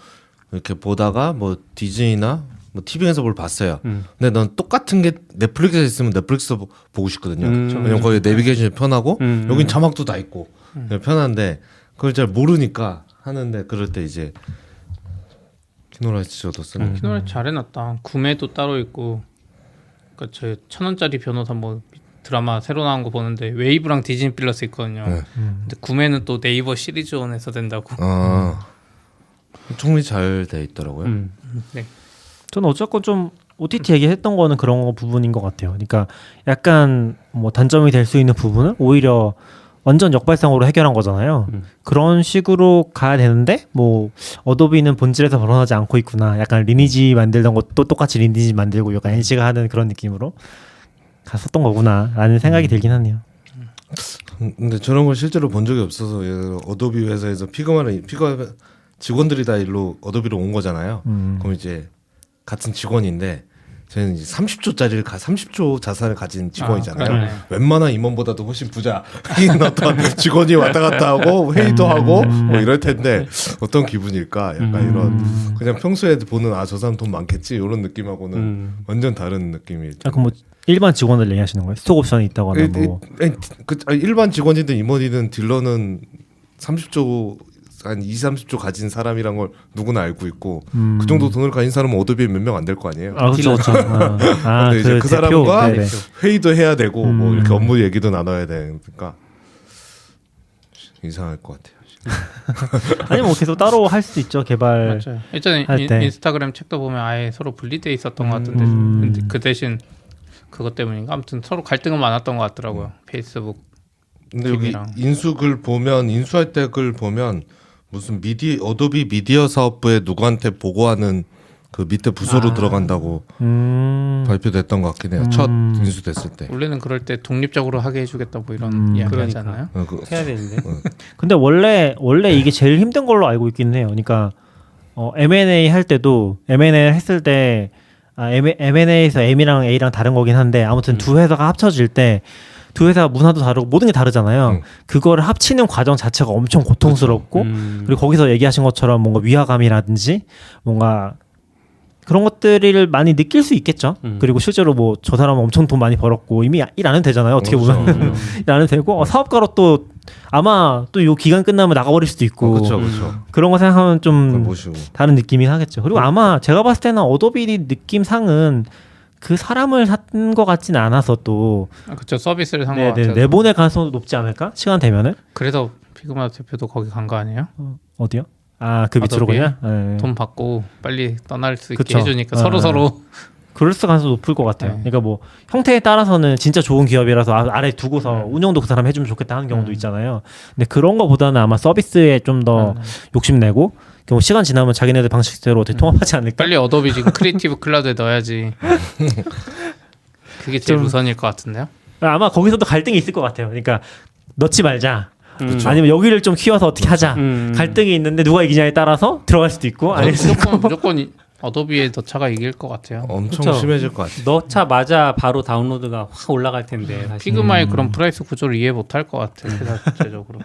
이렇게 보다가 뭐 디즈니나 뭐 TV에서 뭘 봤어요. 근데 넌 똑같은 게 넷플릭스에 있으면 넷플릭스 보고 싶거든요. 왜냐면 거기 내비게이션이 편하고 여긴 자막도 다 있고 편한데 그걸 잘 모르니까 하는데 그럴 때 이제 키노라이트도 쓰는. 키노라이트 잘 해놨다. 구매도 따로 있고. 그러니까 저 1,000원짜리 변호사 뭐 드라마 새로 나온 거 보는데 웨이브랑 디즈니 플러스 있거든요. 네. 근데 구매는 또 네이버 시리즈온에서 된다고. 아, 총리 잘 돼 있더라고요. 네. 저는 어쨌건 좀 OTT 얘기했던 거는 그런 거 부분인 것 같아요. 그러니까 약간 뭐 단점이 될 수 있는 부분은 오히려 완전 역발상으로 해결한 거잖아요. 그런 식으로 가야 되는데 뭐 어도비는 본질에서 벗어나지 않고 있구나. 약간 리니지 만들던 것도 똑같이 리니지 만들고 약간 NC가 하는 그런 느낌으로 갔었던 거구나라는 생각이 들긴 하네요. 근데 저런 걸 실제로 본 적이 없어서 예를 들어 어도비 회사에서 피그마 직원들이 다 일로 어도비로 온 거잖아요. 그럼 이제 같은 직원인데 저희는 이제 30조 자산을 가진 직원이잖아요. 그러네. 웬만한 임원보다도 훨씬 부자인 어떤 직원이 왔다 갔다 하고 회의도 하고 뭐 이럴 텐데 어떤 기분일까? 약간 이런 그냥 평소에 보는 아 저 사람 돈 많겠지 이런 느낌하고는 완전 다른 느낌이. 그럼 뭐 일반 직원들 얘기하시는 거예요? 스톡 옵션이 있다거나 뭐. 일반 직원이든 임원이든 딜러는 30조 한 30조 가진 사람이란 걸 누구나 알고 있고 그 정도 돈을 가진 사람은 어도비에 몇 명 안 될 거 아니에요. 아 그렇죠. 근데 이제 그 사람과 네네. 회의도 해야 되고 뭐 이렇게 업무 얘기도 나눠야 되니까 이상할 것 같아요. 아니 뭐 계속 따로 할 수도 있죠. 개발. 맞아요. 예전에 할 때. 인스타그램 책도 보면 아예 서로 분리돼 있었던 것 같은데 근데 그 대신 그것 때문인가 아무튼 서로 갈등은 많았던 것 같더라고요. 페이스북. 근데 여기 팀이랑. 인수할 때 글 보면 무슨 어도비 미디어 사업부에 누구한테 보고하는 그 밑에 부서로 들어간다고 발표됐던 것 같긴 해요. 첫 인수됐을 때. 원래는 그럴 때 독립적으로 하게 해주겠다 뭐 이런 이야기 하지 그러니까. 않나요? 해야 되는데. 근데 원래 이게 제일 힘든 걸로 알고 있긴 해요. 그러니까 M&A 할 때도 M&A 했을 때 M&A에서 M이랑 A랑 다른 거긴 한데 아무튼 두 회사가 합쳐질 때 두 회사 문화도 다르고 모든 게 다르잖아요. 그거를 합치는 과정 자체가 엄청 고통스럽고 그리고 거기서 얘기하신 것처럼 뭔가 위화감이라든지 뭔가 그런 것들을 많이 느낄 수 있겠죠. 그리고 실제로 뭐 저 사람은 엄청 돈 많이 벌었고 이미 일 안 해도 되잖아요. 어떻게 보면 일 안 해도 되고 사업가로 또 아마 또 요 기간 끝나면 나가버릴 수도 있고 그렇죠. 그런 거 생각하면 좀 모시고. 다른 느낌이 하겠죠. 그리고 아마 제가 봤을 때는 어도비 느낌상은 그 사람을 산 것 같지는 않아서 또 그쵸 서비스를 산 것 같아요. 내보낼 가능성도 높지 않을까? 시간 되면은 그래서 피그마 대표도 거기 간 거 아니에요? 어디요? 아 그 밑으로 어도비에? 그냥 네. 돈 받고 빨리 떠날 수 있게 그쵸. 해주니까 네. 서로 그럴 가능성이 높을 것 같아요. 네. 그러니까 뭐 형태에 따라서는 진짜 좋은 기업이라서 아래 두고서 운영도 그 사람 해주면 좋겠다 하는 경우도 있잖아요. 근데 그런 거보다는 아마 서비스에 좀 더 욕심내고 뭐 시간 지나면 자기네들 방식대로 어떻게 통합하지 않을까? 빨리 어도비 지금 크리에이티브 클라우드에 넣어야지. 그게 제일 좀- 우선일 것 같은데요. 아마 거기서도 갈등이 있을 것 같아요. 그러니까 넣지 말자. 그쵸. 아니면 여기를 좀 키워서 어떻게 하자. 갈등이 있는데 누가 이기냐에 따라서 들어갈 수도 있고 아닐 수도 있고. 무조건 어도비의 너차가 이길 것 같아요. 엄청 그쵸. 심해질 것 같아요. 넣자마자 바로 다운로드가 확 올라갈 텐데. 사실. 피그마의 그런 프라이스 구조를 이해 못할 것 같아요. 회사 자체적으로.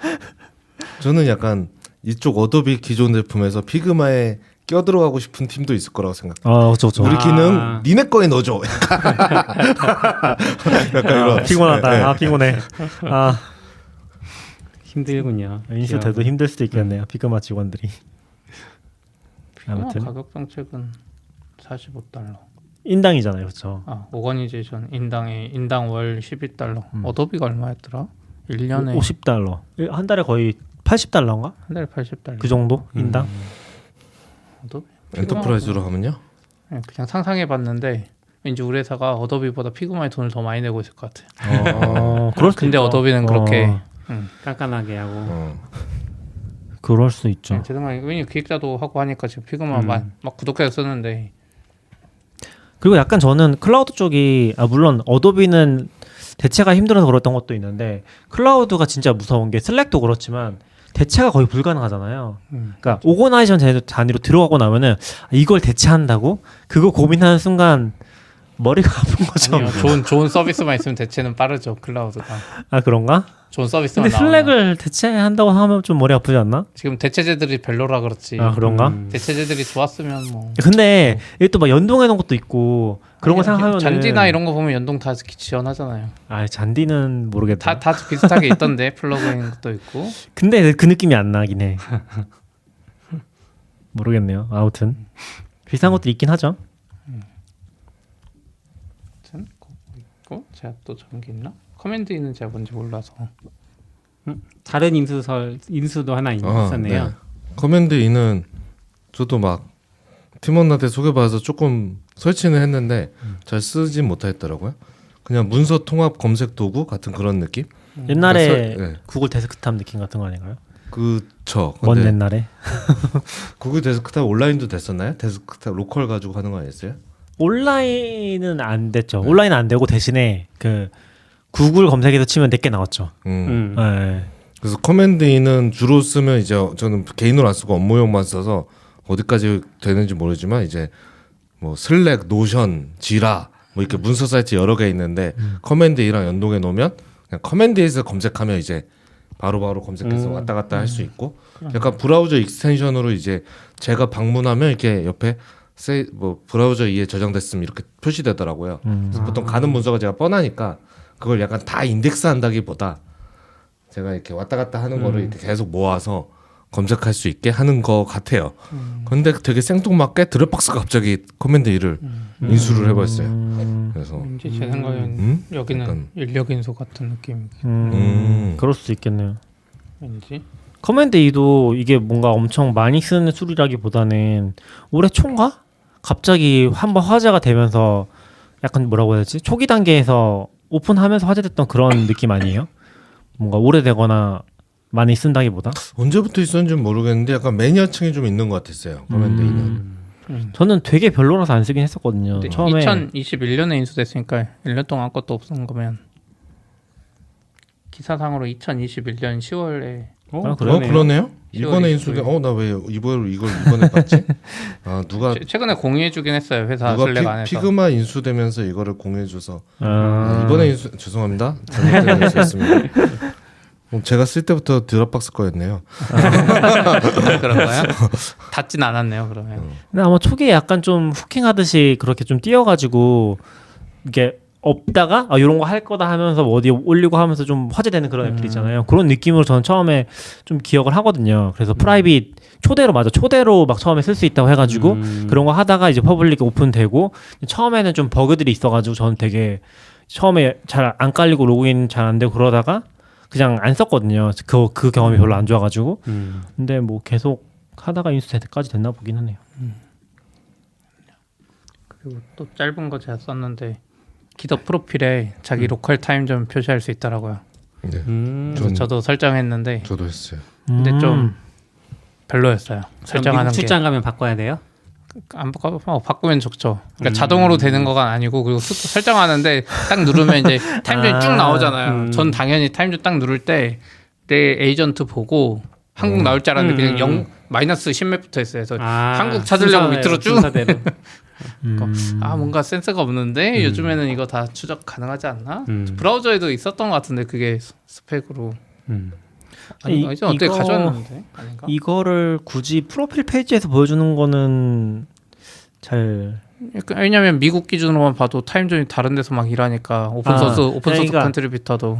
저는 약간 이쪽 어도비 기존 제품에서 피그마에 껴들어가고 싶은 팀도 있을 거라고 생각해요. 그렇죠. 우리 아. 기능 니네 거에 넣어줘. 약간 이런. 피곤하다. 네, 네. 피곤해. 힘들군요. 인수 돼도 힘들 수도 있겠네요. 피그마 직원들이. 피그마 아무튼 가격 정책은 45달러. 인당이잖아요, 그렇죠. 오거니제이션 인당 월 11달러. 어도비가 얼마였더라? 1년에 50달러. 한 달에 거의 80달러인가? 한 달에 80달러. 그 정도 인당. 어도비? 엔터프라이즈로 하면요? 그냥 상상해 봤는데 왠지 우리 회사가 어도비보다 피그마에 돈을 더 많이 내고 있을 것 같아. 그럴 수도 근데 있죠. 어도비는 그렇게 깐깐하게 하고. 그럴 수 있죠. 제 생각에 왜냐면 기획자도 하고 하니까 지금 피그마 막 구독해서 쓰는데 그리고 약간 저는 클라우드 쪽이 물론 어도비는 대체가 힘들어서 그랬던 것도 있는데 클라우드가 진짜 무서운 게 슬랙도 그렇지만 대체가 거의 불가능하잖아요. 그러니까 오거나이션 단위로 들어가고 나면은 이걸 대체한다고? 그거 고민하는 순간 머리가 아픈 거죠. 아니요, 좋은 서비스만 있으면 대체는 빠르죠 클라우드가. 그런가? 좋은 서비스만 근데 나오면. 슬랙을 대체한다고 하면 좀 머리 아프지 않나? 지금 대체제들이 별로라 그렇지. 그런가? 대체제들이 좋았으면 뭐 근데 이게 또 막 연동해 놓은 것도 있고 그런 거 생각하면 잔디나 이런 거 보면 연동 다 지원하잖아요. 잔디는 모르겠다. 다 비슷하게 있던데 플러그인 것도 있고. 근데 그 느낌이 안 나긴 해. 모르겠네요. 아무튼 비슷한 것도 있긴 하죠. 아무튼 그거 있고 제가 또 적은 게 있나? 커맨드 E는 제가 뭔지 몰라서. 다른 인수도 하나 있었네요. 네. 커맨드 E는 저도 막 팀원한테 소개받아서 조금 설치는 했는데 잘 쓰진 못하겠더라고요. 그냥 문서 통합 검색 도구 같은 그런 느낌? 옛날에 그러니까 네. 구글 데스크탑 느낌 같은 거 아닌가요? 그쵸. 먼 근데 옛날에 구글 데스크탑 온라인도 됐었나요? 데스크탑 로컬 가지고 하는 거 아니었어요? 온라인은 안 됐죠. 온라인은 안 되고 대신에 그 구글 검색에서 치면 몇 개 나왔죠. 네. 그래서 커맨드 E는 주로 쓰면 이제 저는 개인으로 안 쓰고 업무용만 써서 어디까지 되는지 모르지만 이제 뭐 슬랙, 노션, 지라 뭐 이렇게 문서 사이트 여러 개 있는데 커맨드 E랑 연동해 놓으면 그냥 커맨드 E에서 검색하면 이제 바로바로 검색해서 왔다 갔다 할 수 있고 약간 브라우저 익스텐션으로 이제 제가 방문하면 이렇게 옆에 뭐 브라우저 E에 저장됐음 이렇게 표시되더라고요. 그래서 보통 가는 문서가 제가 뻔하니까 그걸 약간 다 인덱스한다기보다 제가 이렇게 왔다 갔다 하는 거를 이렇게 계속 모아서 검색할 수 있게 하는 거 같아요. 근데 되게 생뚱맞게 드롭박스가 갑자기 커맨드 E를 인수를 해버렸어요. 그래서 왠지 제 생각엔 여기는 약간 인력 인수 같은 느낌. 그럴 수도 있겠네요. 왠지. 커맨드 E도 이게 뭔가 엄청 많이 쓰는 툴이라기보다는 올해 초인가? 갑자기 한번 화제가 되면서 약간 뭐라고 해야 되지? 초기 단계에서 오픈하면서 화제됐던 그런 느낌 아니에요? 뭔가 오래되거나 많이 쓴다기보다? 언제부터 있었는지 모르겠는데 약간 매니아층이 좀 있는 것 같았어요. 커맨드 E는. 저는 되게 별로라서 안 쓰긴 했었거든요. 근데 처음에 2021년에 인수됐으니까 1년 동안 아무것도 없는 거면 기사상으로 2021년 10월에 그러네요. 이번에 10월 인수된 나 왜 이걸 이번에 봤지? 아 누가 최근에 공유해주긴 했어요. 회사 슬랙 누가 안에서. 피그마 인수되면서 이거를 공유해줘서 아, 이번에 인수 죄송합니다. 잘못된 인수했습니다. 제가 쓸 때부터 드롭박스 거였네요. 그런가요? 닿진 않았네요. 그러면. 근데 아마 초기에 약간 좀 후킹하듯이 그렇게 좀 띄워가지고 이게 없다가 이런 거 할 거다 하면서 뭐 어디 올리고 하면서 좀 화제되는 그런 애플 있잖아요. 그런 느낌으로 저는 처음에 좀 기억을 하거든요. 그래서 프라이빗 초대로 막 처음에 쓸 수 있다고 해가지고 그런 거 하다가 이제 퍼블릭 오픈되고 처음에는 좀 버그들이 있어가지고 저는 되게 처음에 잘 안 깔리고 로그인 잘 안 되고 그러다가 그냥 안 썼거든요. 그 경험이 별로 안 좋아가지고. 근데 뭐 계속 하다가 인수까지 됐나 보긴 하네요. 그리고 또 짧은 거 제가 썼는데 기더 프로필에 자기 로컬 타임존 표시할 수 있더라고요. 네. 그래서 저도 설정했는데 저도 했어요. 근데 좀 별로였어요. 설정하는 게. 출장 가면 바꿔야 돼요? 안 바꾸면 좋죠. 그러니까 자동으로 되는 거가 아니고 그리고 설정하는데 딱 누르면 이제 타임존이 쭉 나오잖아요. 전 당연히 타임존 딱 누를 때 내 에이전트 보고 한국 나올 줄 알았는데 그냥 마이너스 10몇 붙어 있어요. 그래서 한국 찾으려고 밑으로 쭉. 뭔가 센스가 없는데 요즘에는 이거 다 추적 가능하지 않나? 브라우저에도 있었던 것 같은데 그게 스펙으로. 아니 이제 어떻게 가져왔는데? 아닌가? 이거를 굳이 프로필 페이지에서 보여주는 거는 잘 왜냐면 미국 기준으로만 봐도 타임존이 다른 데서 막 일하니까 오픈소스 그러니까, 컨트리뷰터도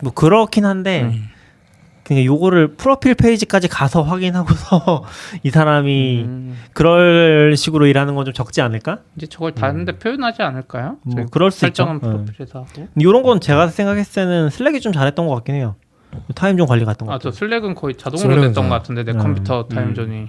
뭐 그렇긴 한데 그러니까 요거를 프로필 페이지까지 가서 확인하고서 이 사람이 그럴 식으로 일하는 건 좀 적지 않을까? 이제 저걸 다른데 표현하지 않을까요? 뭐 그럴 수 있죠. 설정은 프로필에서 하고. 이런 건 제가 생각했을 때는 슬랙이 좀 잘했던 것 같긴 해요. 타임존 관리 같은 거. 저 슬랙은 거의 자동으로 됐던 것 같은데 내 컴퓨터 타임존이.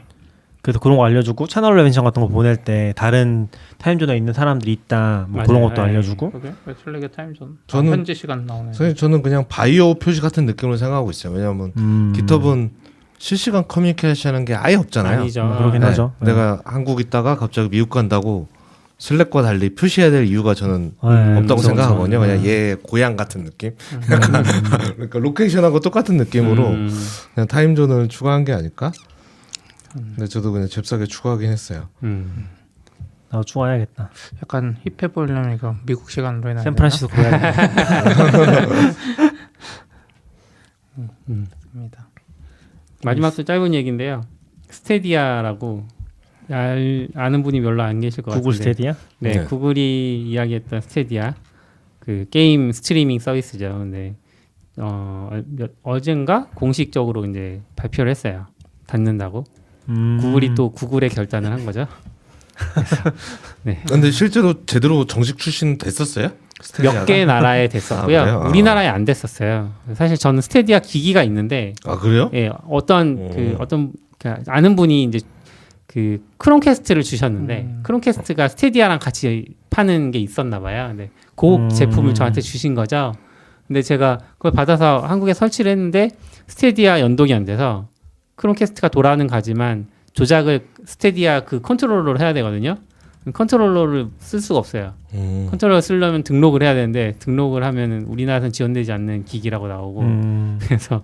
그래서 그런 거 알려주고 채널 멘션 같은 거 보낼 때 다른 타임존에 있는 사람들이 있다 뭐 그런 것도 알려주고. 그게 왜 슬랙의 타임존? 저는 현지 시간 나오네. 사실 저는 그냥 바이오 표시 같은 느낌으로 생각하고 있어요. 왜냐하면 깃허브는 실시간 커뮤니케이션하는 게 아예 없잖아요. 아니죠. 그러긴 네. 하죠. 내가 한국 있다가 갑자기 미국 간다고 슬랙과 달리 표시해야 될 이유가 저는 없다고 생각하거든요. 그냥 얘 고향 같은 느낌. 그러니까 로케이션하고 똑같은 느낌으로 그냥 타임존을 추가한 게 아닐까? 근데 저도 그냥 잽싸게 추가하긴 했어요. 나도 추가해야겠다. 약간 힙해 보이려면 이거 미국 시간으로 해놔야 샌프란시스코 가야겠다. 됩니다. 마지막도 짧은 얘기인데요. 스테디아라고 아는 분이 별로 안 계실 것 같은데. 구글 스테디아? 네, 네. 구글이 이야기했던 스테디아 그 게임 스트리밍 서비스죠. 근데 어젠가 공식적으로 이제 발표를 했어요. 닫는다고. 구글이 또 구글의 결단을 한 거죠. 네. 근데 실제로 제대로 정식 출신 됐었어요? 스테디아가? 몇 개 나라에 됐었고요. 아, 그래요? 아. 우리나라에 안 됐었어요. 사실 저는 스테디아 기기가 있는데 아 그래요? 예, 어떤 그 아는 분이 이제 그 크롬캐스트를 주셨는데 크롬캐스트가 스테디아랑 같이 파는 게 있었나 봐요. 근데 그 제품을 저한테 주신 거죠. 근데 제가 그걸 받아서 한국에 설치를 했는데 스테디아 연동이 안 돼서 크롬캐스트가 돌아오는 가지만 조작을 스테디아 그 컨트롤러로 해야 되거든요. 컨트롤러를 쓸 수가 없어요. 컨트롤러 쓰려면 등록을 해야 되는데 등록을 하면은 우리나라에서는 지원되지 않는 기기라고 나오고 그래서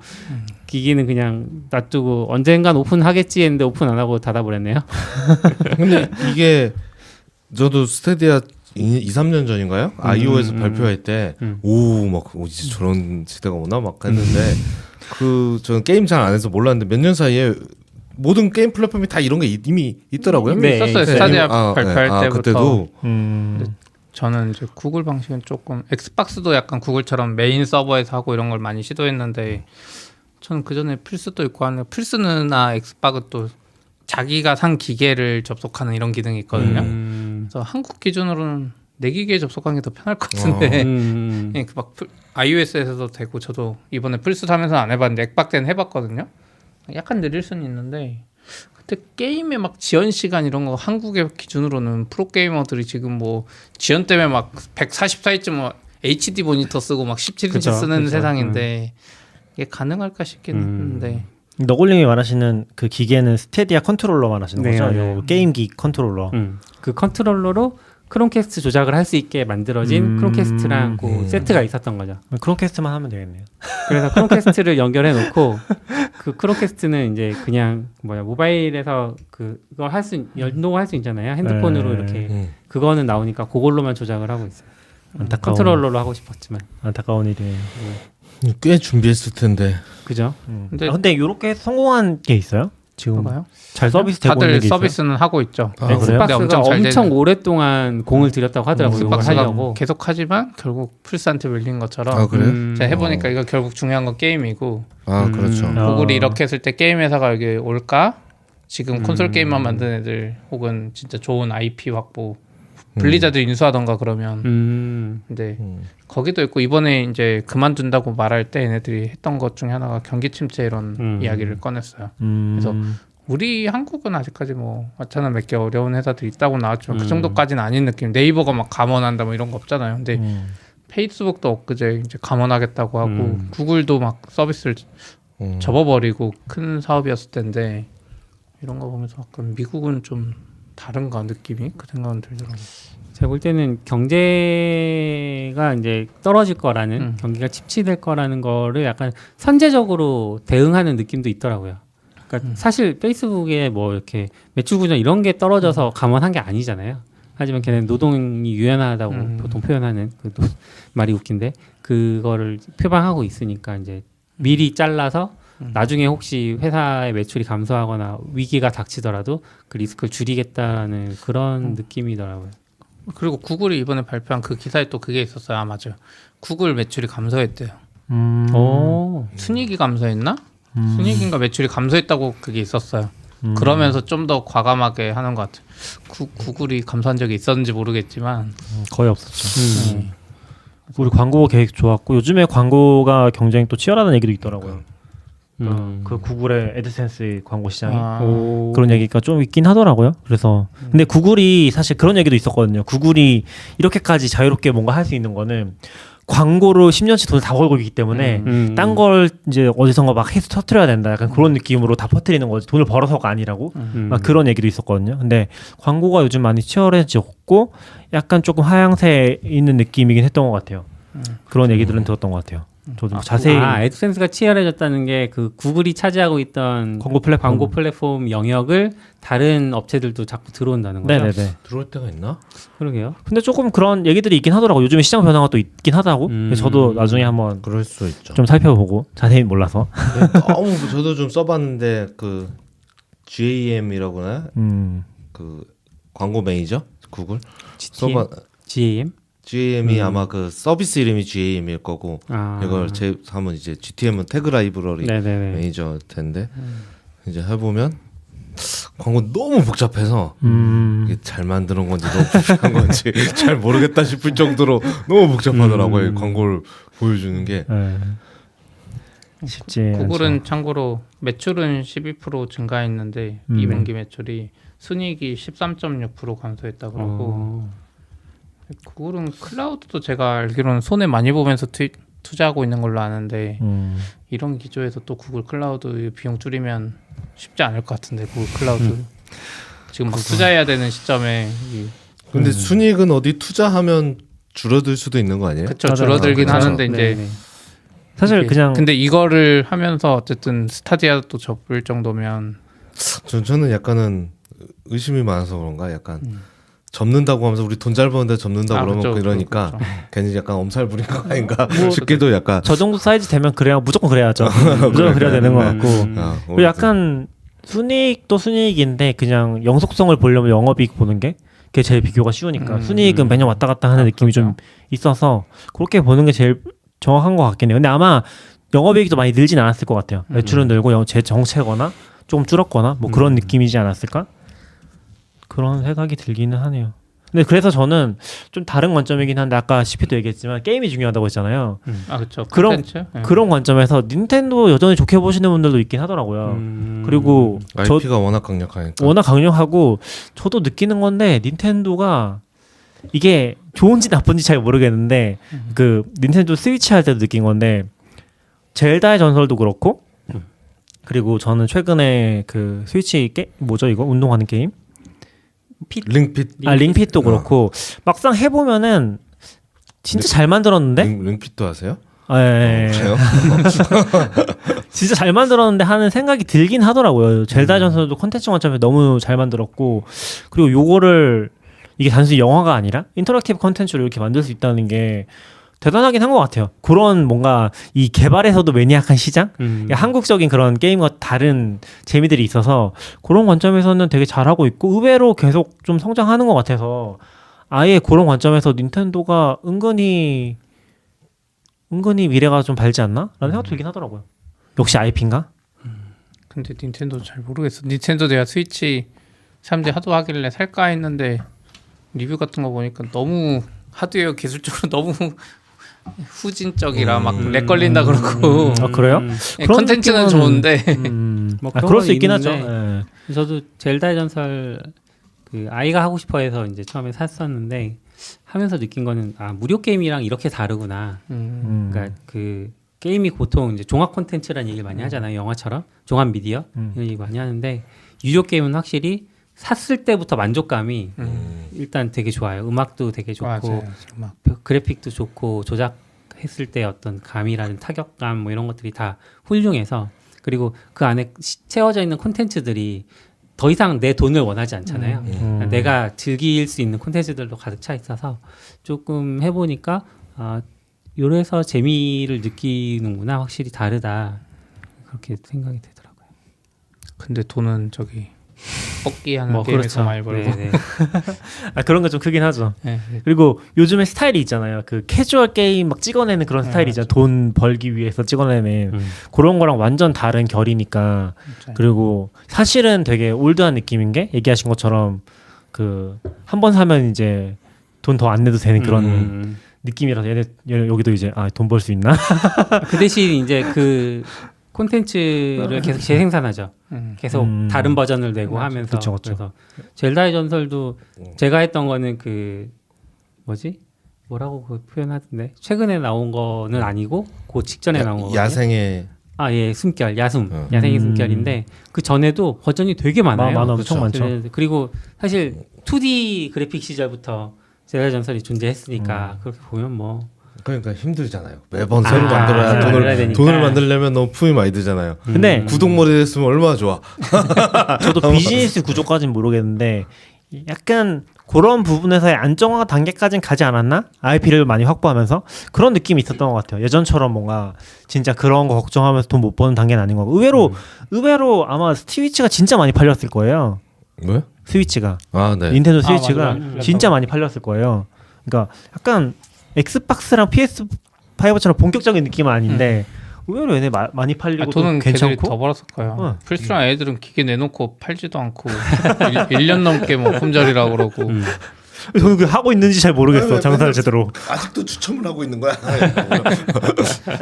기기는 그냥 놔두고 언젠간 오픈하겠지 했는데 오픈 안 하고 닫아버렸네요. 근데 이게 저도 스테디아 2, 3년 전인가요? iOS 발표할 때 막 이제 저런 시대가 오나 막 했는데 저는 게임 잘 안 해서 몰랐는데 몇 년 사이에 모든 게임 플랫폼이 다 이런 게 이미 있더라고요. 이미 있었어요. 스타디아 발표할 때부터. 그때도 저는 이제 구글 방식은 조금 엑스박스도 약간 구글처럼 메인 서버에서 하고 이런 걸 많이 시도했는데 저는 그 전에 플스도 있고 하는 플스나 엑스박은 또 자기가 산 기계를 접속하는 이런 기능이 있거든요. 그래서 한국 기준으로는 내 기계에 접속하는 게 더 편할 것 같은데 예, 막 iOS에서도 되고 저도 이번에 플스 사면서 안 해봤는데 엑박 때는 해봤거든요. 약간 느릴 수는 있는데 그때 게임의 막 지연 시간 이런 거 한국의 기준으로는 프로게이머들이 지금 뭐 지연 때문에 막 144인치 뭐 HD 모니터 쓰고 막 17인치 그쵸, 쓰는 그쵸. 세상인데 이게 가능할까 싶긴 했는데 너굴님이 말하시는 그 기계는 스테디아 컨트롤러 말하시는 네, 거죠? 맞아요. 요 게임기 컨트롤러. 그 컨트롤러로 크롬캐스트 조작을 할 수 있게 만들어진 크롬캐스트랑 그 세트가 있었던 거죠. 크롬캐스트만 하면 되겠네요. 그래서 크롬캐스트를 연결해 놓고 그 크롬캐스트는 이제 그냥 모바일에서 그걸 연동할 수 있잖아요. 핸드폰으로 네. 이렇게 그거는 나오니까 그걸로만 조작을 하고 있어요. 컨트롤러로 하고 싶었지만 안타까운 일이에요. 꽤 준비했을 텐데. 그죠? 근데 이렇게 성공한 게 있어요? 지금 봐요. 잘 서비스 되고 있는 다들 게 있어요? 서비스는 하고 있죠. 그래요? 엑스박스가 엄청 잘 엄청 되는- 오랫동안 공을 들였다고 하더라고요. 이걸 엑스박스가 하려고. 계속 하지만 결국 플스한테 밀린 것처럼 아 그래요? 제가 해보니까 이거 결국 중요한 건 게임이고 아 그렇죠. 구글이 이렇게 했을 때 게임 회사가 여기 올까? 지금 콘솔 게임만 만드는 애들 혹은 진짜 좋은 IP 확보 블리자드 인수하던가 그러면 근데 거기도 있고 이번에 이제 그만둔다고 말할 때 얘네들이 했던 것 중에 하나가 경기 침체 이런 이야기를 꺼냈어요. 그래서 우리 한국은 아직까지 뭐 마찬가지 몇 개 어려운 회사들이 있다고 나왔지만 그 정도까지는 아닌 느낌. 네이버가 막 감원한다 뭐 이런 거 없잖아요. 근데 페이스북도 엊그제 이제 감원하겠다고 하고 구글도 막 서비스를 접어버리고 큰 사업이었을 텐데 이런 거 보면서 약간 미국은 좀 다른가 느낌이 그 생각은 들더라고요. 제가 볼 때는 경제가 이제 떨어질 거라는 경기가 침체될 거라는 거를 약간 선제적으로 대응하는 느낌도 있더라고요. 그러니까 사실 페이스북에 뭐 이렇게 매출 구조 이런 게 떨어져서 감원한 게 아니잖아요. 하지만 걔는 노동이 유연하다고 보통 표현하는 말이 웃긴데 그거를 표방하고 있으니까 이제 미리 잘라서 나중에 혹시 회사의 매출이 감소하거나 위기가 닥치더라도 그 리스크를 줄이겠다는 그런 느낌이더라고요. 그리고 구글이 이번에 발표한 그 기사에 또 그게 있었어요. 아 맞아요. 구글 매출이 감소했대요. 오. 순이익이 감소했나? 순이익인가 매출이 감소했다고 그게 있었어요. 그러면서 좀 더 과감하게 하는 것 같아요. 구글이 감소한 적이 있었는지 모르겠지만 거의 없었죠. 우리 광고 계획 좋았고 요즘에 광고가 경쟁이 또 치열하다는 얘기도 있더라고요. 그 구글의 애드센스 광고 시장이 오. 그런 얘기가 좀 있긴 하더라고요. 그래서 근데 구글이 사실 그런 얘기도 있었거든요. 구글이 이렇게까지 자유롭게 뭔가 할 수 있는 거는 광고로 10년치 돈을 다 벌고 있기 때문에 딴 걸 이제 어디선가 막 해서 터트려야 된다. 약간 그런 느낌으로 다 퍼뜨리는 거지. 돈을 벌어서가 아니라고. 막 그런 얘기도 있었거든요. 근데 광고가 요즘 많이 치열해졌고 약간 조금 하향세에 있는 느낌이긴 했던 것 같아요. 그런 얘기들은 들었던 것 같아요. 저도 뭐 자세히 애드센스가 치열해졌다는 게 그 구글이 차지하고 있던 광고 플랫폼 영역을 다른 업체들도 자꾸 들어온다는 거죠. 네네네. 들어올 때가 있나? 그러게요. 근데 조금 그런 얘기들이 있긴 하더라고. 요즘에 시장 변화가 또 있긴 하다고. 그래서 저도 나중에 한번 그럴 수 있죠. 좀 살펴보고 자세히 몰라서. 너무 저도 좀 써봤는데 그 GAM이라고나 그 광고 매니저 구글 GTM? GAM? GAM이 아마 그 서비스 이름이 GAM일 거고 이걸 제 하면 이제 GTM은 태그 라이브러리 네네네. 매니저 텐데 이제 해보면 광고 너무 복잡해서 이게 잘 만드는 건지 너무 복잡한 건지 잘 모르겠다 싶을 정도로 너무 복잡하더라고요. 이 광고를 보여주는 게. 네. 쉽지 구글은 않죠. 참고로 매출은 12% 증가했는데 음. 2분기 매출이 순이익이 13.6% 감소했다 그러고 구글은 클라우드도 제가 알기로는 손해 많이 보면서 투자하고 있는 걸로 아는데 이런 기조에서 또 구글 클라우드 비용 줄이면 쉽지 않을 것 같은데 구글 클라우드 지금 막 투자해야 되는 시점에 근데 순이익은 어디 투자하면 줄어들 수도 있는 거 아니에요? 그쵸 맞아요. 줄어들긴 그렇죠. 하는데 이제 네네. 사실 이게- 그냥 근데 이거를 하면서 어쨌든 스타디아도 접을 정도면 저는 약간은 의심이 많아서 그런가 약간 접는다고 하면서 우리 돈 잘 버는데 접는다고 그러면 그쵸, 이러니까 그쵸. 괜히 약간 엄살 부린 거 아닌가 뭐 싶기도 약간 저 정도 사이즈 되면 그래야 무조건 그래야죠. 무조건 그래야 되는 것 같고. 그리고 약간 순이익도 순이익인데 그냥 영속성을 보려면 영업이익 보는 게 그게 제일 비교가 쉬우니까 순이익은 매년 왔다 갔다 하는 느낌이 좀 있어서 그렇게 보는 게 제일 정확한 것 같긴 해요. 근데 아마 영업이익도 많이 늘진 않았을 것 같아요. 매출은 늘고 제 정체거나 조금 줄었거나 뭐 그런 느낌이지 않았을까? 그런 생각이 들기는 하네요. 근데 그래서 저는 좀 다른 관점이긴 한데 아까 CP도 얘기했지만 게임이 중요하다고 했잖아요. 아 그렇죠. 그런- 콘텐츠? 네. 그런 관점에서 닌텐도 여전히 좋게 보시는 분들도 있긴 하더라고요. 그리고 저 IP가 워낙 강력하니까 워낙 강력하고 저도 느끼는 건데 닌텐도가 이게 좋은지 나쁜지 잘 모르겠는데 그 닌텐도 스위치 할 때도 느낀 건데 젤다의 전설도 그렇고 그리고 저는 최근에 그 스위치 뭐죠 이거 운동하는 게임 링핏 링핏도 그렇고 막상 해보면은 진짜 잘 만들었는데 링핏도 하세요? 예. 그래요? 진짜 잘 만들었는데 하는 생각이 들긴 하더라고요. 젤다 전설도 콘텐츠 관점에 너무 잘 만들었고 그리고 요거를 이게 단순히 영화가 아니라 인터랙티브 콘텐츠로 이렇게 만들 수 있다는 게 대단하긴 한 것 같아요. 그런 뭔가 이 개발에서도 매니악한 시장? 한국적인 그런 게임과 다른 재미들이 있어서 그런 관점에서는 되게 잘하고 있고 의외로 계속 좀 성장하는 것 같아서 아예 그런 관점에서 닌텐도가 은근히 미래가 좀 밝지 않나? 라는 생각 들긴 하더라고요. 역시 IP인가? 근데 닌텐도 잘 모르겠어. 닌텐도 내가 스위치 사람들이 하도 하길래 살까 했는데 리뷰 같은 거 보니까 너무 하드웨어 기술적으로 너무 후진적이라 막 렉 걸린다 그러고 아 그래요? 예, 그런 컨텐츠는 느낌은- 좋은데 뭐 그럴 그런 수 있긴 있는데 하죠. 예. 저도 젤다의 전설 그 아이가 하고 싶어해서 이제 처음에 샀었는데 하면서 느낀 거는 아 무료 게임이랑 이렇게 다르구나. 그러니까 그 게임이 보통 이제 종합 콘텐츠라는 얘기를 많이 하잖아요. 영화처럼 종합 미디어 이런 얘기 많이 하는데 유료 게임은 확실히 샀을 때부터 만족감이 일단 되게 좋아요. 음악도 되게 좋고 맞아요. 막 그래픽도 좋고 조작했을 때 어떤 감이라는 타격감 뭐 이런 것들이 다 훌륭해서 그리고 그 안에 채워져 있는 콘텐츠들이 더 이상 내 돈을 원하지 않잖아요. 그러니까 내가 즐길 수 있는 콘텐츠들도 가득 차 있어서 조금 해보니까 아 요래서 재미를 느끼는구나 확실히 다르다 그렇게 생각이 되더라고요. 근데 돈은 저기 뽑기하는 뭐 게임에서 그렇죠. 많이 벌고 네네. 아 그런 거 좀 크긴 하죠. 네. 그리고 요즘에 스타일이 있잖아요. 그 캐주얼 게임 막 찍어내는 그런 스타일이죠. 돈 벌기 위해서 찍어내는 그런 거랑 완전 다른 결이니까. 진짜. 그리고 사실은 되게 올드한 느낌인 게 얘기하신 것처럼 그 한 번 사면 이제 돈 더 안 내도 되는 그런 느낌이라서 얘네 여기도 이제 아 돈 벌 수 있나? 그 대신 이제 그 콘텐츠를 계속 재생산하죠. 계속 다른 버전을 내고 하면서 그쵸, 그쵸. 그래서 젤다의 전설도 제가 했던 거는 그 뭐지 뭐라고 그 표현하던데 최근에 나온 거는 아니고 그 직전에 나온 거거든요. 야생의 아예 숨결 야생의 숨결인데 그 전에도 버전이 되게 많아요. 많아 엄청 많죠. 그리고 사실 2D 그래픽 시절부터 젤다의 전설이 존재했으니까 그렇게 보면 뭐 그러니까 힘들잖아요. 매번 새로 만들어야 새로 만들어야 되니까. 돈을 만들려면 너무 품이 많이 들잖아요. 근데 구독머리 됐으면 얼마나 좋아. 저도 비즈니스 구조까지는 모르겠는데 약간 그런 부분에서의 안정화 단계까지는 가지 않았나? IP를 많이 확보하면서 그런 느낌이 있었던 것 같아요. 예전처럼 뭔가 진짜 그런 거 걱정하면서 돈 못 버는 단계는 아닌 것 같고 의외로 아마 스위치가 진짜 많이 팔렸을 거예요. 왜? 스위치가 아 네. 닌텐도 스위치가 맞아요. 진짜 많이 팔렸을 거예요. 그러니까 약간 엑스박스랑 PS5처럼 본격적인 느낌은 아닌데 의외로 얘네 많이 팔리고 돈은 걔들이 괜찮고. 더 벌었을 거예요. 어. 플스랑 애들은 기계 내놓고 팔지도 않고 1년 넘게 뭐 품절이라고 그러고 저는 그 하고 있는지 잘 모르겠어. 장사를 제대로. 아직도 추첨을 하고 있는 거야.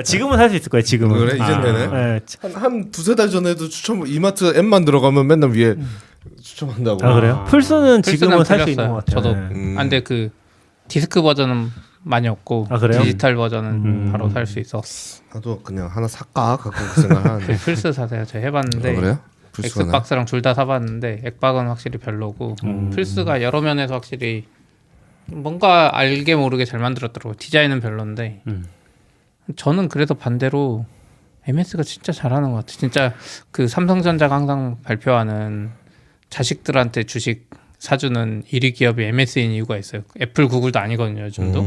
지금은 할 수 있을 거예요. 지금은. 그래 이젠 되네. 네. 한 두세 달 전에도 추첨 이마트 앱만 들어가면 맨날 위에 추첨한다고. 아 그래요? 플스는 지금은 살 수 풀렸어요. 있는 것 같아요. 저도 네. 근데 그 디스크 버전은 많이 없고 아, 그래요? 디지털 버전은 바로 살 수 있었어. 나도 그냥 하나 살까 갖고 생각하는데. 플스 사세요. 제가 해봤는데 그래요? 플스가 엑스박스랑 둘 다 사봤는데 엑박은 확실히 별로고 플스가 여러 면에서 확실히 뭔가 알게 모르게 잘 만들었더라고. 디자인은 별론데 저는 그래도 반대로 MS가 진짜 잘하는 것 같아. 진짜 그 삼성전자가 항상 발표하는 자식들한테 주식 사주는 1위 기업이 MS인 이유가 있어요. 애플, 구글도 아니거든요. 요즘도.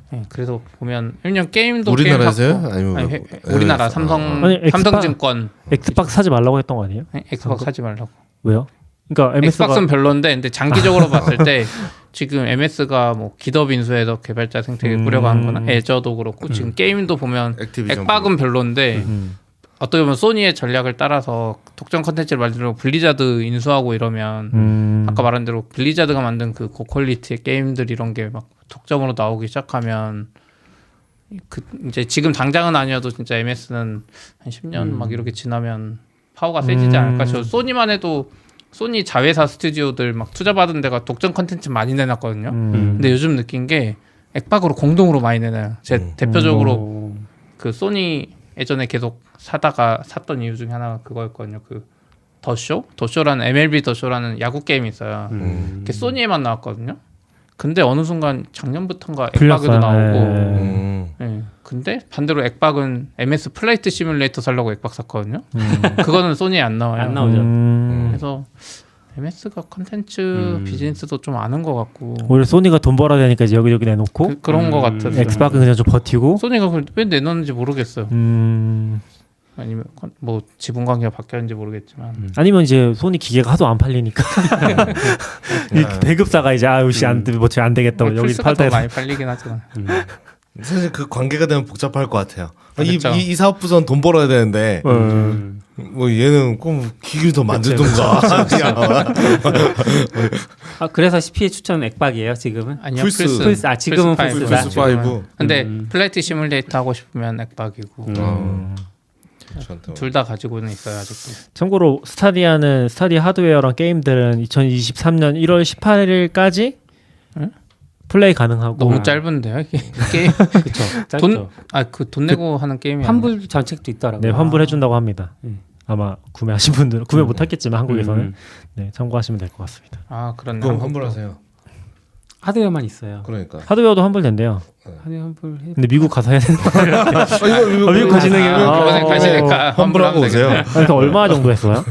네, 그래서 보면 일년 게임도 우리나라에서요? 게임 아니면 아니, 우리나라 아. 삼성 아니, 삼성증권 엑스박스 사지 말라고 했던 거 아니에요? 엑스박스 사지 말라고. 왜요? 그러니까 MS가 엑스박스는 별론데 근데 장기적으로 봤을 때 지금 MS가 뭐 기업 인수해서 개발자 생태계 꾸려가는 거나 애저도 그렇고 지금 게임도 보면 액티비전 엑박은 별론데 어떻게 보면 소니의 전략을 따라서 독점 컨텐츠를 만들고 블리자드 인수하고 이러면 아까 말한 대로 블리자드가 만든 그 고퀄리티의 게임들 이런 게 막 독점으로 나오기 시작하면 그 이제 지금 당장은 아니어도 진짜 MS는 한 10년 막 이렇게 지나면 파워가 세지지 않을까. 저 소니만 해도 소니 자회사 스튜디오들 막 투자 받은 데가 독점 컨텐츠 많이 내놨거든요. 근데 요즘 느낀 게 엑박으로 공동으로 많이 내놔요. 제 대표적으로 그 소니 예전에 계속 사다가 샀던 이유 중에 하나가 그거였거든요. 그 더쇼라는 MLB 더쇼라는 야구 게임이 있어요. 그게 소니에만 나왔거든요. 근데 어느 순간 작년부터인가 엑박에도 나오고. 네. 근데 반대로 엑박은 MS 플라이트 시뮬레이터 살려고 엑박 샀거든요. 그거는 소니에 안 나와요. 안 나오죠. 그래서 MS가 컨텐츠 비즈니스도 좀 아는 것 같고 오히려 소니가 돈 벌어야 되니까 이제 여기저기 내놓고 그런 것 같았어요. 엑스박은 그냥 좀 버티고. 소니가 그걸 왜 내놓는지 모르겠어요. 아니면 뭐 지분 관계가 바뀌었는지 모르겠지만 아니면 이제 소니 기계가 하도 안 팔리니까 이 배급사가 이제 아유씨 안 되겠다 여기 플스가 팔다 더 많이 팔리긴 하잖아. 사실 그 관계가 되면 복잡할 것 같아요. 그렇죠. 이 사업부선 돈 벌어야 되는데 뭐 얘는 꼭 기기를 더 만들던가. 아 그래서 CP의 추천 엑박이에요 지금은? 아니요 플스. 플스 아 지금은 플스 플스다. 플스 5. 근데 플라이트 시뮬레이터 하고 싶으면 엑박이고 둘 다 가지고는 있어요 아직도. 참고로 스타디아 하드웨어랑 게임들은 2023년 1월 18일까지 플레이 가능하고 너무 짧은데요 이게 게임. 그렇죠. 돈 내고 하는 게임이 환불 전책도 있더라고요. 네, 환불해 준다고 합니다. 아마 구매하신 분들은 구매 못 하겠지만 한국에서는 네, 참고하시면 될 것 같습니다. 아 그렇네. 그럼 환불하세요. 하드웨어만 있어요. 그러니까. 하드웨어도 환불된대요. 하드웨어 환불 해. 근데 미국 가서 해야 되는 거 미국 가시는 게 이번에 가시니까 환불하고 오세요. 그래서 얼마 정도 했어요?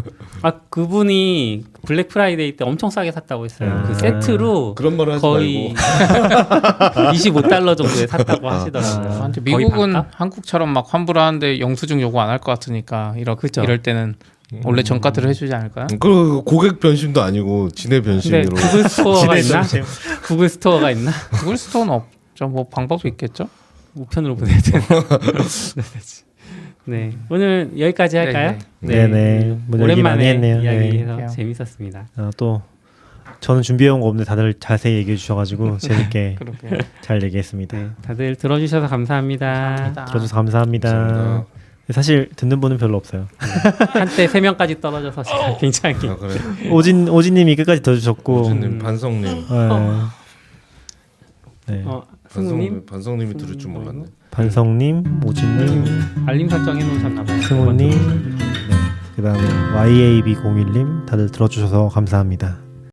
아 그분이 블랙 프라이데이 때 엄청 싸게 샀다고 했어요. 그 세트로 그런 말을 하지 거의 말고. 25달러 정도에 샀다고 하시더라고요. 근데 거의 미국은 반값? 한국처럼 막 환불하는데 영수증 요구 안 할 것 같으니까 그쵸. 이럴 때는 원래 전가들을 해주지 않을까요? 그 고객 변심도 아니고 진의 근데 변심으로. 구글 스토어가 있나? 구글 스토어가 있나? 구글 스토어는 없죠. 뭐 방법이 있겠죠? 우편으로 보내야 돼. 네 오늘 여기까지 할까요? 네네. 뭐 얘기 많이 오랜만에 했네요. 이야기해서 네. 재밌었습니다. 또 저는 준비해온 거 없는데 다들 자세히 얘기해 주셔가지고 재밌게 그러게요. 잘 얘기했습니다. 네, 다들 들어주셔서 감사합니다. 들어줘서 감사합니다. 감사합니다. 사실 듣는 분은 별로 없어요. 한때 3명까지 떨어져서 굉장히 아, 그래. 오진님이 끝까지 들어주셨고 오진님, 반성님, 네. 승우님 반성님이 들을 줄 몰랐네. 반성님, 오진님, 알림 설정 해놓으셨나봐요. 승우님, 네. 그다음에 YAB01님 다들 들어주셔서 감사합니다.